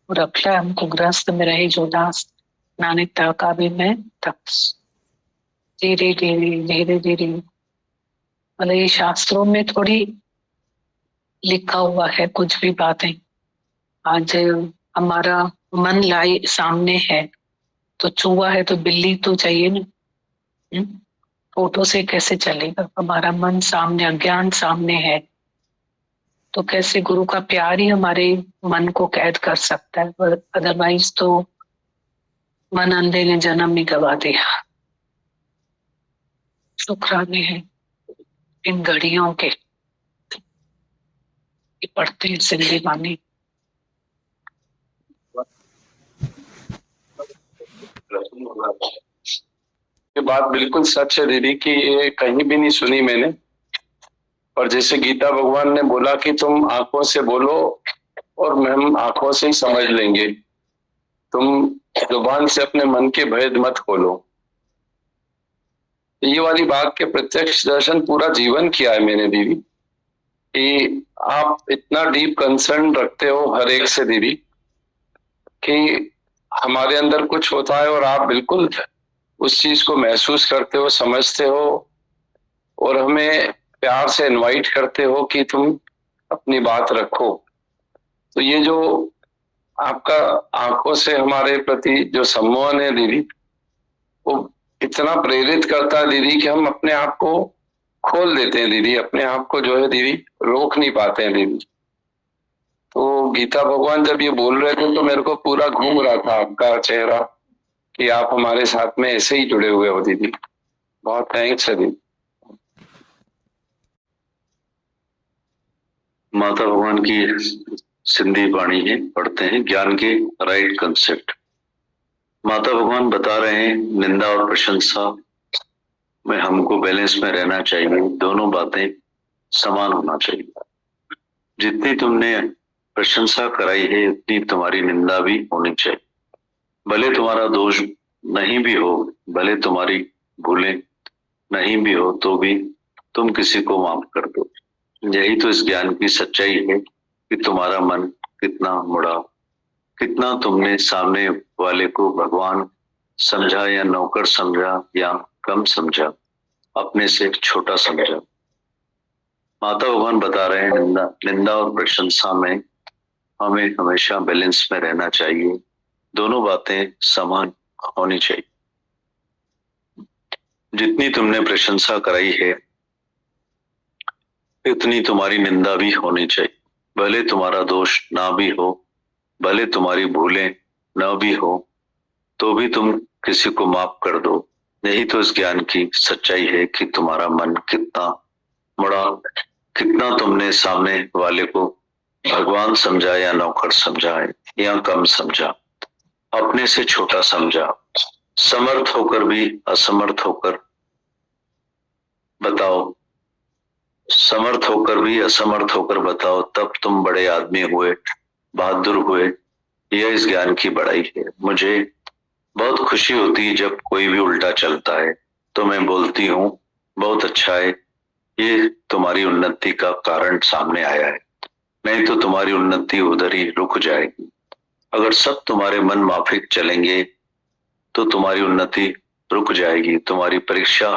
और रखला हमको ग्रस्त में रहे जो दास, नानक ताका भी मैं तपस। धीरे धीरे धीरे धीरे, मतलब ये शास्त्रों में थोड़ी लिखा हुआ है कुछ भी बातें। आज हमारा मन लाई सामने है, तो चूहा है तो बिल्ली तो चाहिए ना। फोटो से कैसे चलेगा? हमारा मन सामने, अज्ञान सामने है, तो कैसे गुरु का प्यार ही हमारे मन को कैद कर सकता है? पर अदरवाइज तो मन अंधे ने जन्म ही गवा दिया। शुक्राने हैं इन घड़ियों के कि पढ़ते हैं सिंधी वाणी। ये बात बिल्कुल सच है दीदी कि ये कहीं भी नहीं सुनी मैंने। और जैसे गीता भगवान ने बोला कि तुम आंखों से बोलो और हम आंखों से ही समझ लेंगे, तुम जुबान से अपने मन के भेद मत खोलो। ये वाली बात के प्रत्यक्ष दर्शन पूरा जीवन किया है मैंने दीदी, कि आप इतना डीप कंसर्न रखते हो हर एक से दीदी, कि हमारे अंदर कुछ होता है और आप बिल्कुल उस चीज को महसूस करते हो, समझते हो और हमें प्यार से इनवाइट करते हो कि तुम अपनी बात रखो। तो ये जो आपका आंखों से हमारे प्रति जो सम्मान है दीदी, वो इतना प्रेरित करता है दीदी कि हम अपने आप को खोल देते हैं दीदी, अपने आप को जो है दीदी रोक नहीं पाते हैं दीदी। तो गीता भगवान जब ये बोल रहे थे तो मेरे को पूरा घूम रहा था आपका चेहरा कि आप हमारे साथ में ऐसे ही जुड़े हुए हो दीदी। बहुत थैंक्स है दीदी। माता भगवान की सिंधी वाणी है, पढ़ते हैं ज्ञान के राइट कंसेप्ट। माता भगवान बता रहे हैं निंदा और प्रशंसा में हमको बैलेंस में रहना चाहिए, दोनों बातें समान होना चाहिए। जितनी तुमने प्रशंसा कराई है उतनी तुम्हारी निंदा भी होनी चाहिए। भले तुम्हारा दोष नहीं भी हो, भले तुम्हारी भूलें नहीं भी हो, तो भी तुम किसी को माफ कर दो। यही तो इस ज्ञान की सच्चाई है कि तुम्हारा मन कितना मुड़ा, कितना तुमने सामने वाले को भगवान समझा या नौकर समझा या कम समझा, अपने से छोटा समझा। माता भगवान बता रहे हैं निंदा और प्रशंसा में हमें हमेशा बैलेंस में रहना चाहिए, दोनों बातें समान होनी चाहिए। जितनी तुमने प्रशंसा कराई है उतनी तुम्हारी निंदा भी होनी चाहिए। भले तुम्हारा दोष ना भी हो, भले तुम्हारी भूलें न भी हो, तो भी तुम किसी को माफ कर दो। यही तो इस ज्ञान की सच्चाई है कि तुम्हारा मन कितना मुड़ा, कितना तुमने सामने वाले को भगवान समझा या नौकर समझा या कम समझा, अपने से छोटा समझा। समर्थ होकर भी असमर्थ होकर बताओ, समर्थ होकर भी असमर्थ होकर बताओ, तब तुम बड़े आदमी हुए, बहादुर हुए। यह इस ज्ञान की बड़ाई है। मुझे बहुत खुशी होती है जब कोई भी उल्टा चलता है तो मैं बोलती हूँ बहुत अच्छा है, ये तुम्हारी उन्नति का कारण सामने आया है, नहीं तो तुम्हारी उन्नति उधर ही रुक जाएगी। अगर सब तुम्हारे मन माफिक चलेंगे तो तुम्हारी उन्नति रुक जाएगी। तुम्हारी परीक्षा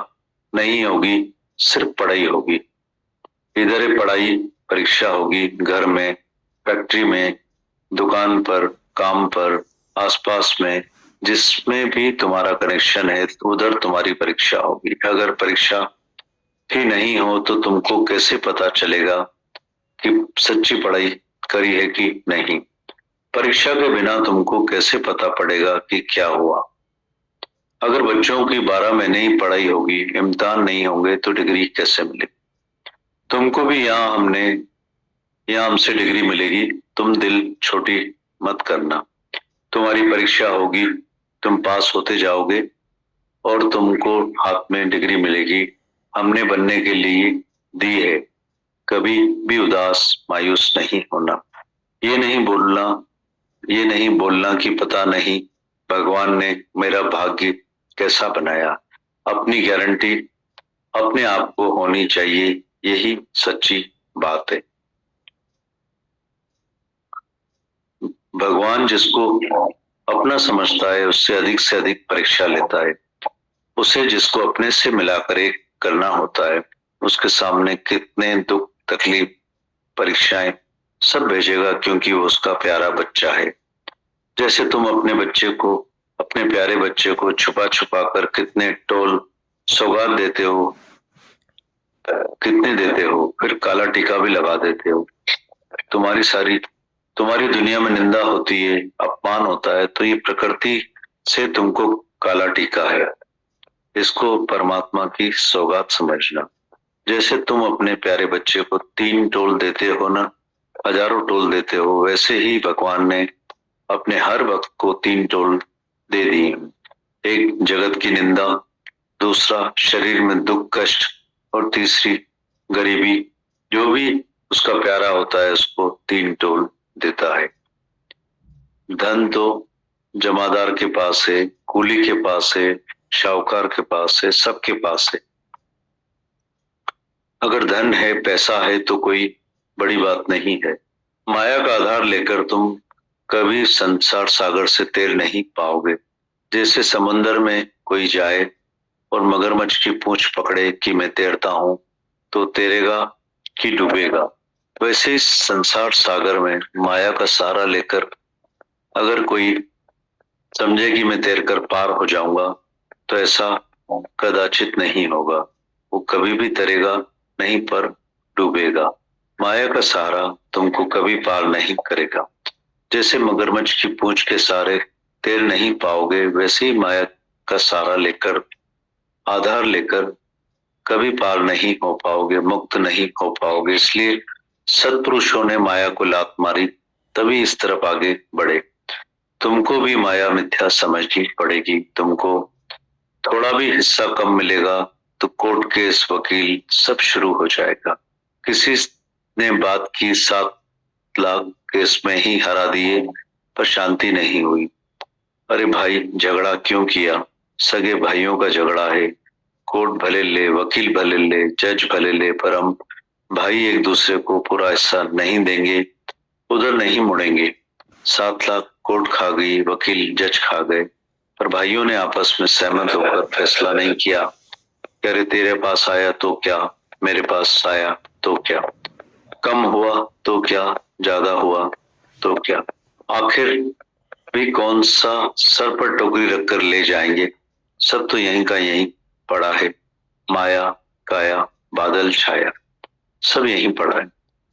नहीं होगी, सिर्फ पढ़ाई होगी। इधर ही पढ़ाई परीक्षा होगी, घर में, फैक्ट्री में, दुकान पर, काम पर, आसपास में, जिसमें भी तुम्हारा कनेक्शन है उधर तुम्हारी परीक्षा होगी। अगर परीक्षा ही नहीं हो तो तुमको कैसे पता चलेगा कि सच्ची पढ़ाई करी है कि नहीं? परीक्षा के बिना तुमको कैसे पता पड़ेगा कि क्या हुआ? अगर बच्चों की 12 महीने ही पढ़ाई होगी, इम्तिहान नहीं होंगे तो डिग्री कैसे मिलेगी? तुमको भी यहाँ हमसे डिग्री मिलेगी। तुम दिल छोटी मत करना, तुम्हारी परीक्षा होगी, तुम पास होते जाओगे और तुमको हाथ में डिग्री मिलेगी। हमने बनने के लिए दी है। कभी भी उदास मायूस नहीं होना, ये नहीं बोलना कि पता नहीं भगवान ने मेरा भाग्य कैसा बनाया। अपनी गारंटी अपने आप को होनी चाहिए, यही सच्ची बात है। भगवान जिसको अपना समझता है उससे अधिक परीक्षा लेता है। उसे जिसको अपने से मिलाकर एक करना होता है उसके सामने कितने दुख तकलीफ परीक्षाएं सब भेजेगा, क्योंकि वो उसका प्यारा बच्चा है। जैसे तुम अपने प्यारे बच्चे को छुपा छुपा कर कितने टोल सौगात देते हो, कितने देते हो, फिर काला टीका भी लगा देते हो। तुम्हारी दुनिया में निंदा होती है, अपमान होता है, तो ये प्रकृति से तुमको काला टीका है। इसको परमात्मा की सौगात समझना। जैसे तुम अपने प्यारे बच्चे को 3 टोल देते हो ना, हजारों टोल देते हो, वैसे ही भगवान ने अपने हर भक्त को 3 टोल दे दिए। एक जगत की निंदा, दूसरा शरीर में दुख कष्ट, और तीसरी गरीबी। जो भी उसका प्यारा होता है उसको 3 टोल देता है। धन तो जमादार के पास है, कूली के पास है, शाहूकार के पास है, सबके पास है। अगर धन है, पैसा है तो कोई बड़ी बात नहीं है। माया का आधार लेकर तुम कभी संसार सागर से तैर नहीं पाओगे। जैसे समुद्र में कोई जाए और मगरमच्छ की पूंछ पकड़े कि मैं तैरता हूं, तो तैरेगा कि डूबेगा। वैसे इस संसार सागर में माया का सहारा लेकर अगर कोई समझे कि मैं तैरकर पार हो जाऊंगा, तो ऐसा कदाचित नहीं होगा। वो कभी भी तैरेगा नहीं, पर डूबेगा। माया का सहारा तुमको कभी पार नहीं करेगा। जैसे मगरमच्छ की पूंछ के सहारे तैर नहीं पाओगे, वैसे ही माया का सहारा लेकर, आधार लेकर कभी पार नहीं हो पाओगे, मुक्त नहीं हो पाओगे। इसलिए सत्पुरुषों ने माया को लात मारी, तभी इस तरफ आगे बढ़े। तुमको भी माया मिथ्या समझनी पड़ेगी। तुमको थोड़ा भी हिस्सा कम मिलेगा तो कोर्ट केस, वकील सब शुरू हो जाएगा। किसी ने बात की 7 लाख केस में ही हरा दिए, पर शांति नहीं हुई। अरे भाई, झगड़ा क्यों किया? सगे भाइयों का झगड़ा है। कोर्ट भले ले, वकील भले ले, जज भले ले, पर हम भाई एक दूसरे को पूरा हिस्सा नहीं देंगे, उधर नहीं मुड़ेंगे। 7 लाख कोर्ट खा गई, वकील जज खा गए, पर भाइयों ने आपस में सहमत होकर फैसला नहीं किया। कह रहे तेरे पास आया तो क्या, मेरे पास आया तो क्या, कम हुआ तो क्या, ज्यादा हुआ तो क्या, आखिर भी कौन सा सर पर टोकरी रखकर ले जाएंगे। सब तो यहीं का यहीं पड़ा है। माया काया बादल छाया, सब यहीं पड़ा है।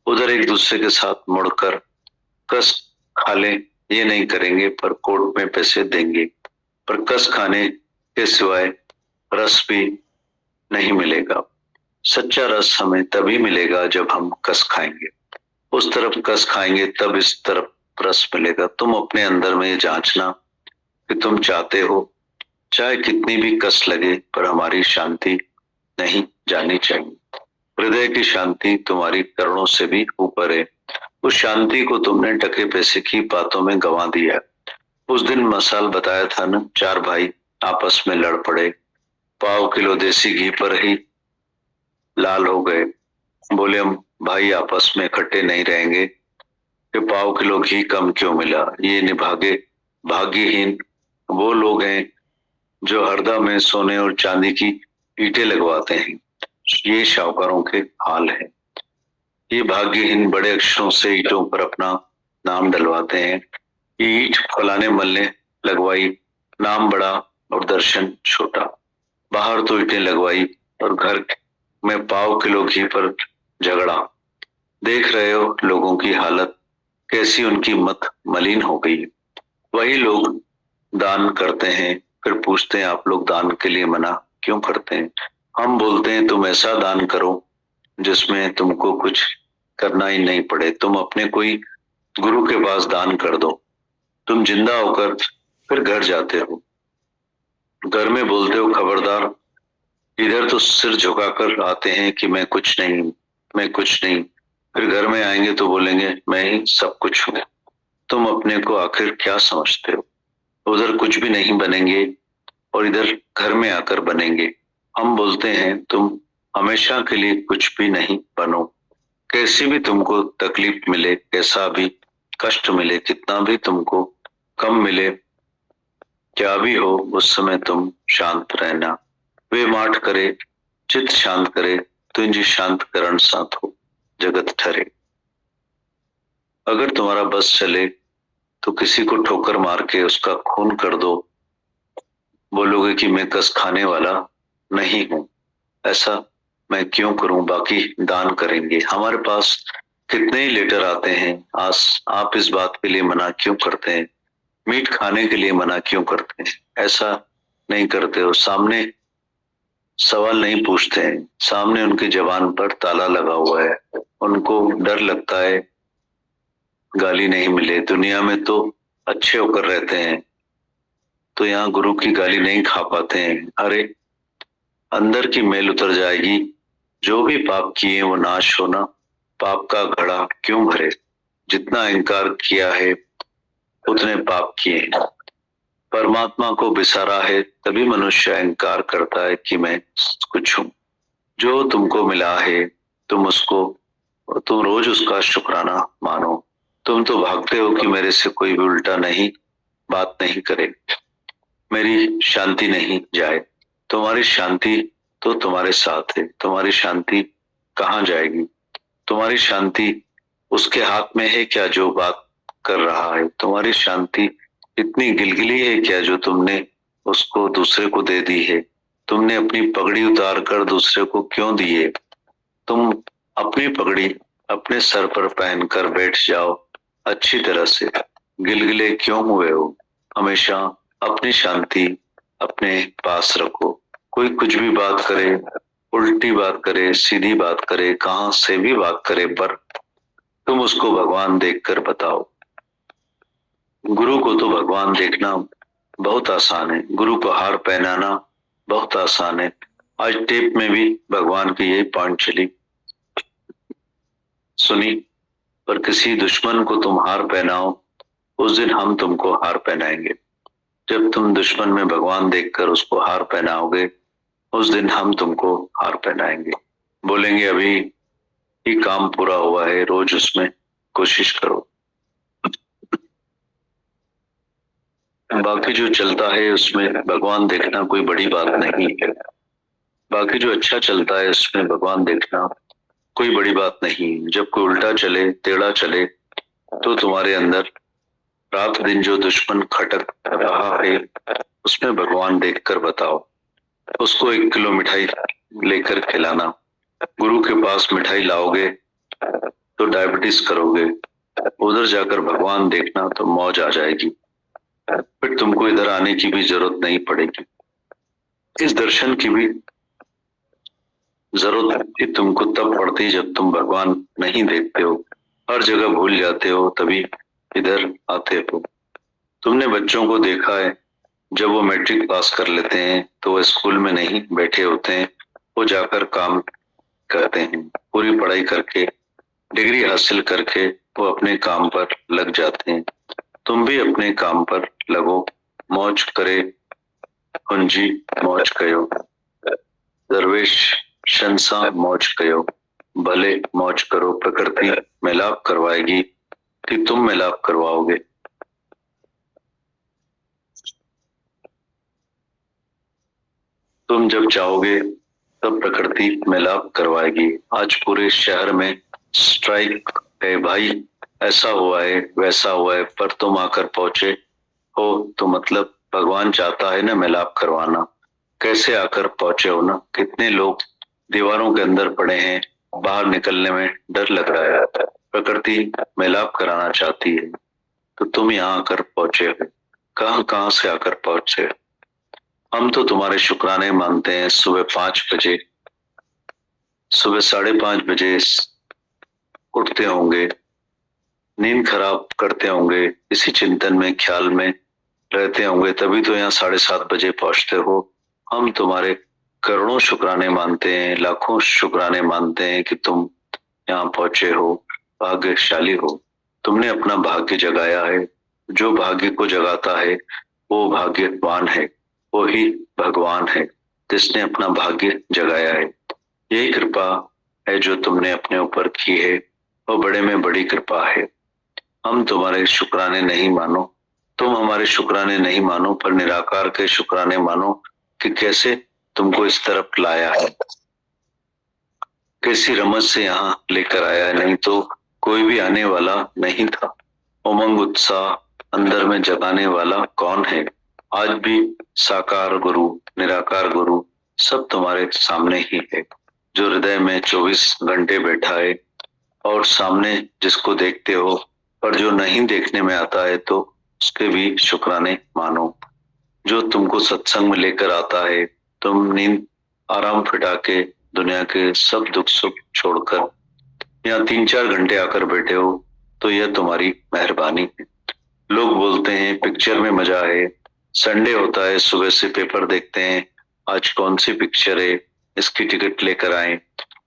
उधर एक दूसरे के साथ मुड़कर कस खा ले ये नहीं करेंगे, पर कोर्ट में पैसे देंगे। पर कस खाने के सिवाय रस भी नहीं मिलेगा। सच्चा रस हमें तभी मिलेगा जब हम कस खाएंगे। उस तरफ कस खाएंगे तब इस तरफ रस मिलेगा। तुम अपने अंदर में ये जांचना कि तुम चाहते हो, चाहे कितनी भी कस लगे, पर हमारी शांति नहीं जानी चाहिए। हृदय की शांति तुम्हारी करोड़ों से भी ऊपर है। उस शांति को तुमने टके पैसे की बातों में गंवा दिया। उस दिन मसाल बताया था ना, 4 भाई आपस में लड़ पड़े, पाव किलो देसी घी पर ही लाल हो गए। बोले हम भाई आपस में इकट्ठे नहीं रहेंगे कि पाव किलो घी कम क्यों मिला। ये निभागे भाग्यहीन वो लोग हैं जो हरदा में सोने और चांदी की ईंटें लगवाते हैं। ये शाहूकारों के हाल है। ये भाग्यहीन बड़े अक्षरों से ईंटों पर अपना नाम डलवाते हैं। ये ईंट फलाने मल्ले लगवाई, नाम बड़ा और दर्शन छोटा। बाहर तो ईंटें लगवाई और घर में पाव किलो घी पर झगड़ा। देख रहे हो लोगों की हालत कैसी, उनकी मत मलिन हो गई। वही लोग दान करते हैं, फिर पूछते हैं आप लोग दान के लिए मना क्यों करते हैं। हम बोलते हैं तुम ऐसा दान करो जिसमें तुमको कुछ करना ही नहीं पड़े। तुम अपने कोई गुरु के पास दान कर दो। तुम जिंदा होकर फिर घर जाते हो, घर में बोलते हो खबरदार। इधर तो सिर झुकाकर आते हैं कि मैं कुछ नहीं, मैं कुछ नहीं, फिर घर में आएंगे तो बोलेंगे मैं ही सब कुछ हूँ। तुम अपने को आखिर क्या समझते हो? उधर कुछ भी नहीं बनेंगे और इधर घर में आकर बनेंगे। हम बोलते हैं तुम हमेशा के लिए कुछ भी नहीं बनो, कैसी भी तुमको तकलीफ मिले, कैसा भी कष्ट मिले, कितना भी तुमको कम मिले, क्या भी हो, उस समय तुम शांत रहना। वे माठ करे चित्त शांत करे, तुझी शांत करण साथ हो जगत ठरे। अगर तुम्हारा बस चले तो किसी को ठोकर मार के उसका खून कर दो, बोलोगे कि मैं कस खाने वाला नहीं हूं, ऐसा मैं क्यों करूं, बाकी दान करेंगे। हमारे पास कितने ही लेटर आते हैं, आप इस बात के लिए मना क्यों करते हैं, मीट खाने के लिए मना क्यों करते हैं, ऐसा नहीं करते हो। सामने सवाल नहीं पूछते हैं, सामने उनकी जबान पर ताला लगा हुआ है, उनको डर लगता है गाली नहीं मिले। दुनिया में तो अच्छे होकर रहते हैं, तो यहाँ गुरु की गाली नहीं खा पाते हैं। अरे अंदर की मैल उतर जाएगी, जो भी पाप किए वो नाश होना, पाप का घड़ा क्यों भरे, जितना अहंकार किया है उतने पाप किए हैं। परमात्मा को बिसारा है तभी मनुष्य अहंकार करता है कि मैं कुछ हूं। जो तुमको मिला है तुम रोज उसका शुक्राना मानो। तुम तो भागते हो कि मेरे से कोई भी उल्टा नहीं बात नहीं करे, मेरी शांति नहीं जाए। तुम्हारी शांति तो तुम्हारे साथ है, तुम्हारी शांति कहाँ जाएगी? तुम्हारी शांति उसके हाथ में है क्या जो बात कर रहा है? तुम्हारी शांति इतनी गिलगिली है क्या जो तुमने उसको दूसरे को दे दी है? तुमने अपनी पगड़ी उतार कर दूसरे को क्यों दी है? तुम अपनी पगड़ी अपने सर पर पहनकर बैठ जाओ अच्छी तरह से, गिलगिले क्यों हुए हो? हमेशा अपनी शांति अपने पास रखो। कोई कुछ भी बात करे, उल्टी बात करे, सीधी बात करे, कहां से भी बात करे, पर तुम उसको भगवान देखकर बताओ। गुरु को तो भगवान देखना बहुत आसान है, गुरु को हार पहनाना बहुत आसान है। आज टेप में भी भगवान की यही पॉइंट चली सुनी, पर किसी दुश्मन को तुम हार पहनाओ, उस दिन हम तुमको हार पहनाएंगे। जब तुम दुश्मन में भगवान देखकर उसको हार पहनाओगे, उस दिन हम तुमको हार पहनाएंगे। बोलेंगे अभी ही काम पूरा हुआ है, रोज उसमें कोशिश करो। बाकी जो चलता है उसमें भगवान देखना कोई बड़ी बात नहीं है। बाकी जो अच्छा चलता है उसमें भगवान देखना कोई बड़ी बात नहीं। जब कोई उल्टा चले, टेढ़ा चले, तो तुम्हारे अंदर रात दिन जो दुश्मन खटक रहा है उसमें भगवान देखकर बताओ। उसको 1 किलो मिठाई लेकर खिलाना। गुरु के पास मिठाई लाओगे तो डायबिटीज करोगे, उधर जाकर भगवान देखना तो मौज आ जाएगी, फिर तुमको इधर आने की भी जरूरत नहीं पड़ेगी। इस दर्शन की भी जरूरत ही तुमको तब पड़ती जब तुम भगवान नहीं देखते हो, हर जगह भूल जाते हो, तभी इधर आते हो। तुमने बच्चों को देखा है, जब वो मैट्रिक पास कर लेते हैं तो वो स्कूल में नहीं बैठे होते हैं, वो जाकर काम करते हैं। पूरी पढ़ाई करके, डिग्री हासिल करके वो अपने काम पर लग जाते हैं। तुम भी अपने काम पर लगो, मौज करे कुंजी मौज कयो, दरवेश शंसा मौज कयो, भले मौज करो। प्रकृति मिलाप करवाएगी कि तुम मिलाप करवाओगे। तुम जब चाहोगे तब प्रकृति मिलाप करवाएगी। आज पूरे शहर में स्ट्राइक है भाई, ऐसा हुआ है वैसा हुआ है, पर तुम आकर पहुंचे हो तो मतलब भगवान चाहता है ना मिलाप करवाना। कैसे आकर पहुंचे हो ना? कितने लोग दीवारों के अंदर पड़े हैं, बाहर निकलने में डर लग रहा है। प्रकृति मिलाप कराना चाहती है, तो तुम यहाँ आकर पहुंचे हो। कहाँ से आकर पहुंचे? हम तो तुम्हारे शुक्राने मानते हैं। सुबह 5 बजे, सुबह 5:30 बजे उठते होंगे, नींद खराब करते होंगे, इसी चिंतन में ख्याल में रहते होंगे, तभी तो यहाँ 7:30 बजे पहुंचते हो। हम तुम्हारे करोड़ों शुक्राने मानते हैं, लाखों शुक्राने मानते हैं कि तुम यहाँ पहुंचे हो, भाग्यशाली हो। तुमने अपना भाग्य जगाया है। जो भाग्य को जगाता है वो भाग्यवान है, वो ही भगवान है जिसने अपना भाग्य जगाया है। यही कृपा है जो तुमने अपने ऊपर की है, वह बड़े में बड़ी कृपा है। हम तुम्हारे शुक्राने नहीं मानो, तुम हमारे शुक्राने नहीं मानो, पर निराकार के शुक्राने मानो कि कैसे तुमको इस तरफ लाया है, कैसी रमत से यहाँ लेकर आया है। नहीं तो कोई भी आने वाला नहीं था। उमंग उत्साह अंदर में जगाने वाला कौन है? आज भी साकार गुरु, निराकार गुरु सब तुम्हारे सामने ही है, जो हृदय में 24 घंटे बैठा है और सामने जिसको देखते हो, पर जो नहीं देखने में आता है तो उसके भी शुक्राने मानो। जो तुमको सत्संग में लेकर आता है, तुम नींद आराम फिटा के दुनिया के सब दुख सुख छोड़कर यहाँ 3-4 घंटे आकर बैठे हो, तो यह तुम्हारी मेहरबानी है। लोग बोलते हैं पिक्चर में मजा है, संडे होता है, सुबह से पेपर देखते हैं, आज कौन सी पिक्चर है, इसकी टिकट लेकर आए।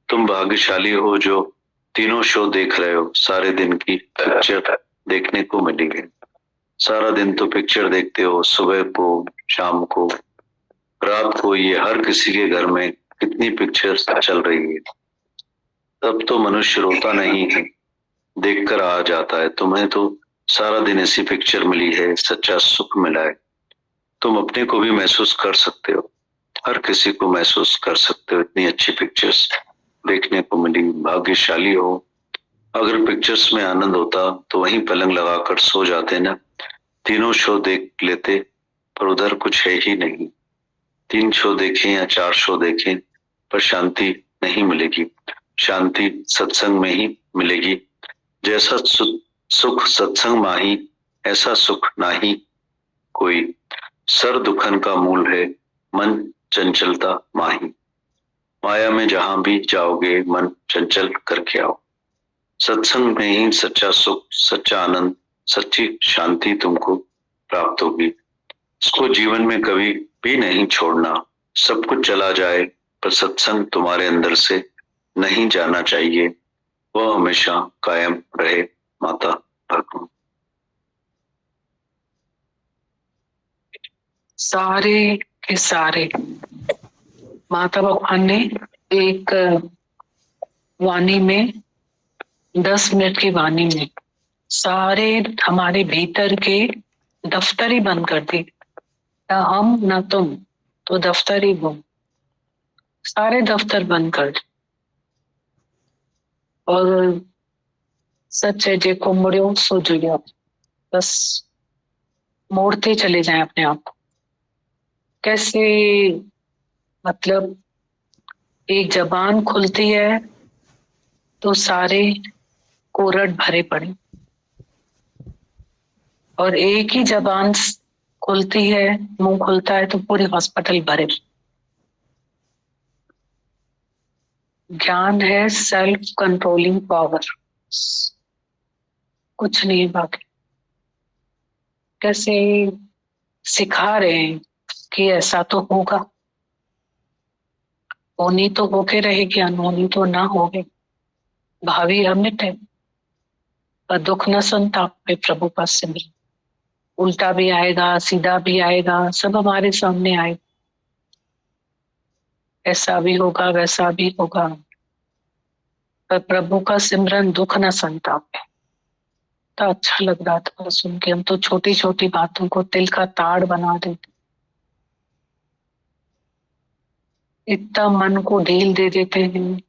तुम भाग्यशाली हो जो तीनों शो देख रहे हो। सारे दिन की पिक्चर देखने को मिली है। सारा दिन तो पिक्चर देखते हो, सुबह को, शाम को, रात को। ये हर किसी के घर में कितनी पिक्चर्स चल रही है। तब तो मनुष्य रोता नहीं है, देखकर आ जाता है। तुम्हें तो सारा दिन ऐसी पिक्चर मिली है, सच्चा सुख मिला है। तुम अपने को भी महसूस कर सकते हो, हर किसी को महसूस कर सकते हो। इतनी अच्छी पिक्चर्स देखने को मिली, भाग्यशाली हो। अगर पिक्चर्स में आनंद होता तो वहीं पलंग लगाकर सो जाते ना। तीनों शो देख लेते, पर उधर कुछ है ही नहीं। 3 शो देखें या 4 शो देखें, पर शांति नहीं मिलेगी। शांति सत्संग में ही मिलेगी। जैसा सुख सत्संग माही, ऐसा सुख नाही कोई। सर दुखन का मूल है मन चंचलता माही। माया में जहां भी जाओगे, मन चंचल करके आओ। सत्संग में ही सच्चा सुख, सच्चा आनंद, सच्ची शांति तुमको प्राप्त होगी। इसको जीवन में कभी भी नहीं छोड़ना। सब कुछ चला जाए, पर सत्संग तुम्हारे अंदर से नहीं जाना चाहिए। वह हमेशा कायम रहे। माता भगवान। सारे के सारे माता भगवान ने एक वाणी में, 10 मिनट की वाणी में सारे हमारे भीतर के दफ्तर ही बंद कर दी। ना हम ना तुम, तो दफ्तर ही वो, सारे दफ्तर बंद कर। और सच है, जेको मुड़ियो सो जुड़ियो। बस मोड़ते चले जाएं अपने आप को। कैसे, मतलब एक जबान खुलती है तो सारे कोरड भरे पड़े, और एक ही जबान खुलती है, मुंह खुलता है तो पूरे हॉस्पिटल भरे। ज्ञान है सेल्फ कंट्रोलिंग पावर, कुछ नहीं बाकी। कैसे सिखा रहे हैं कि ऐसा तो होगा, होनी तो होके रहेगी, अनहोनी तो ना होगी। भावी अमिट है, पर दुख न संताप पे प्रभु का सिमरन। उल्टा भी आएगा, सीधा भी आएगा, सब हमारे सामने आएगा। ऐसा भी होगा, वैसा भी होगा, पर प्रभु का सिमरन दुख न संताप है। तो अच्छा लग रहा था सुन के। हम तो छोटी छोटी बातों को तिल का ताड़ बना देते, इतना मन को ढील दे देते हैं,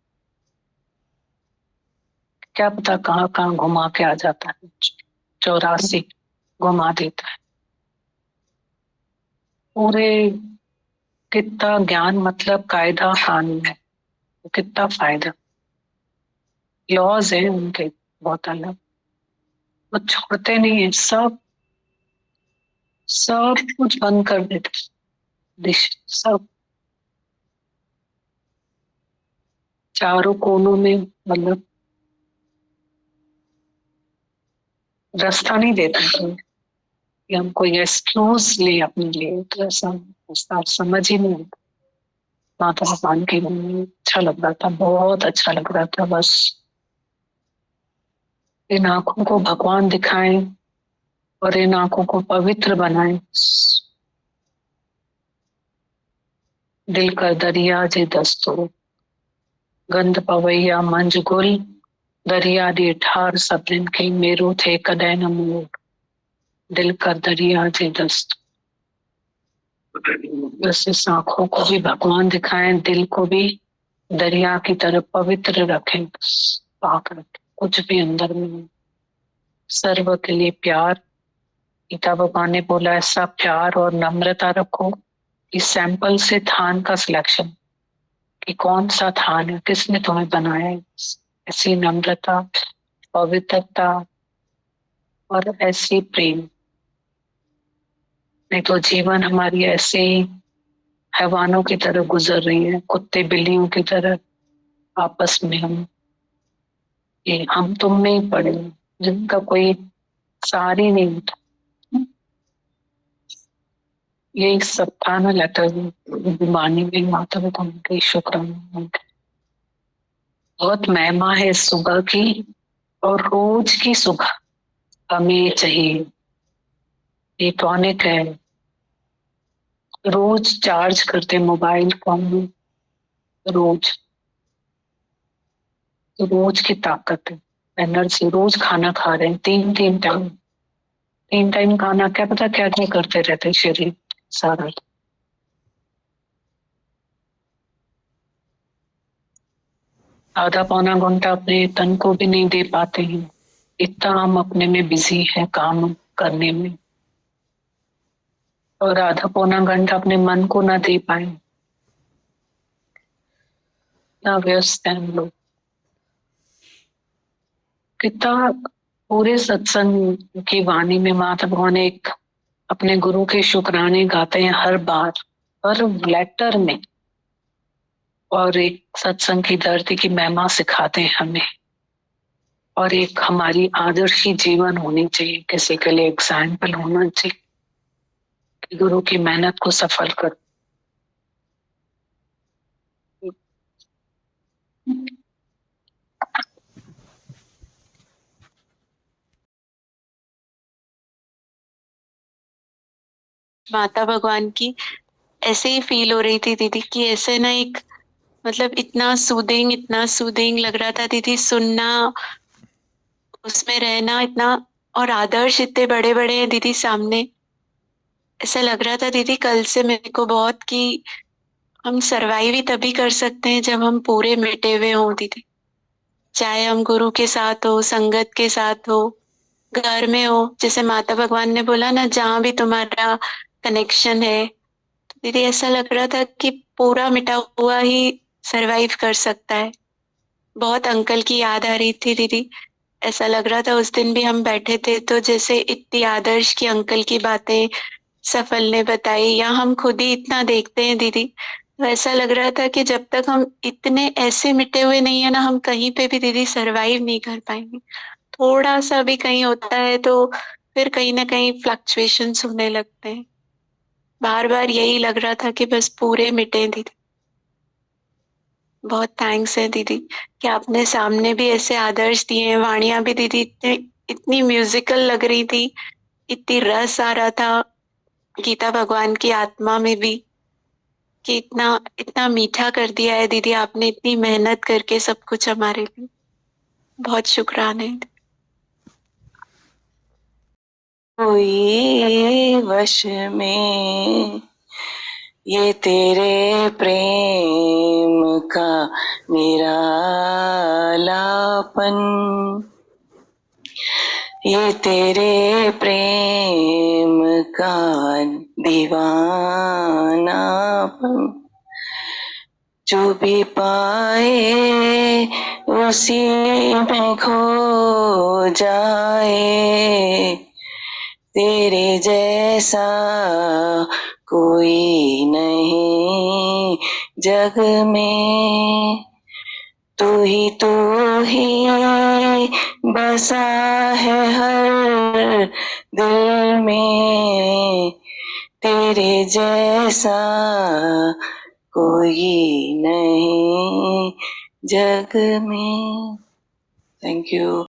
क्या पता कहाँ कहाँ घुमा के आ जाता है। 84 घुमा देता है पूरे। कितना ज्ञान, मतलब कायदा कानून है, कितना फायदा। लॉज है उनके बहुत अलग, वो छोड़ते नहीं है। सब सब कुछ बंद कर देते, सब चारों कोनों में, मतलब रास्ता नहीं देता कि हम कोई एक्सक्यूज ले अपने लिए। तो ऐसा समझ ही नहीं आता। माता भगवान के में अच्छा लग रहा था, बहुत अच्छा लग रहा था। बस इन आंखों को भगवान दिखाएं और इन आंखों को पवित्र बनाएं। दिल का दरिया जे दस्तो, गंद पवैया मंझ गुल दरिया दी ठार सभिन खे मेरो थे कॾहिं न मोड़ दिल कर दरिया जे दस्त। बस इस आंखों को भी भगवान दिखाएं, दिल को भी दरिया की तरह पवित्र रखें, पाक रखें, कुछ भी अंदर में नहीं। सर्व के लिए प्यार। गीता भगवान ने बोला ऐसा प्यार और नम्रता रखो कि सैंपल से थान का सिलेक्शन, कि कौन सा थान है, किसने तुम्हें बनाया है। ऐसी नम्रता, पवित्रता और ऐसी प्रेम, नहीं तो जीवन हमारी ऐसे ही हैवानों की तरह गुजर रही है, कुत्ते बिल्लियों की तरह आपस में हम तुम में ही पड़े, जिनका कोई सार ही नहीं होता। ये सब था ना लेटर वाणी में माता पिता की शुक्राना। बहुत महिमा है इस सुबह की, और रोज की सुबह हमें चाहिए। ये टॉनिक है, रोज चार्ज करते मोबाइल को हम, रोज की ताकत है, एनर्जी। रोज खाना खा रहे हैं, तीन टाइम खाना, क्या पता क्या क्या करते रहते शरीर सारा। आधा पौना घंटा अपने तन को भी नहीं दे पाते हैं, इतना हम अपने में बिजी है काम करने में, और आधा पौना घंटा अपने मन को ना दे पाए, ना व्यस्त हैं हम लोग। कितना पूरे सत्संग की वाणी में माता भगवान एक अपने गुरु के शुक्राने गाते हैं हर बार, हर लेटर में, और एक सत्संग की धरती की महिमा सिखाते हैं हमें, और एक हमारी आदर्शी जीवन होनी चाहिए, किसी के लिए एग्जाम्पल होना चाहिए कि गुरु की मेहनत को सफल कर। माता भगवान की ऐसे ही फील हो रही थी दीदी, कि ऐसे ना एक मतलब इतना सूदिंग लग रहा था दीदी, सुनना, उसमें रहना इतना, और आदर्श इतने बड़े बड़े हैं दीदी सामने। ऐसा लग रहा था दीदी कल से मेरे को बहुत, कि हम सरवाइव ही तभी कर सकते हैं जब हम पूरे मिटे हुए हों दीदी। चाहे हम गुरु के साथ हो, संगत के साथ हो, घर में हो, जैसे माता भगवान ने बोला ना, जहाँ भी तुम्हारा कनेक्शन है। तो दीदी ऐसा लग रहा था कि पूरा मिटा हुआ ही सरवाइव कर सकता है। बहुत अंकल की याद आ रही थी दीदी। ऐसा लग रहा था उस दिन भी हम बैठे थे तो जैसे इतनी आदर्श की अंकल की बातें सफल ने बताई, या हम खुद ही इतना देखते हैं दीदी, तो ऐसा लग रहा था कि जब तक हम इतने ऐसे मिटे हुए नहीं है ना, हम कहीं पे भी दीदी सरवाइव नहीं कर पाएंगे। थोड़ा सा भी कहीं होता है तो फिर कहीं ना कहीं फ्लक्चुएशंस होने लगते हैं। बार बार यही लग रहा था कि बस पूरे मिटे दीदी। बहुत थैंक्स है दीदी कि आपने सामने भी ऐसे आदर्श दिए हैं। वाणियां भी दीदी इतनी म्यूजिकल लग रही थी, इतनी रस आ रहा था गीता भगवान की आत्मा में भी, कि इतना इतना मीठा कर दिया है दीदी आपने, इतनी मेहनत करके सब कुछ हमारे लिए। बहुत शुक्राने। कोई वश में ये तेरे प्रेम का निरालापन, ये तेरे प्रेम का दीवानापन, जो भी पाए उसी में खो जाए, तेरे जैसा कोई नहीं जग में, तू ही बसा है हर दिल में, तेरे जैसा कोई नहीं जग में। Thank you.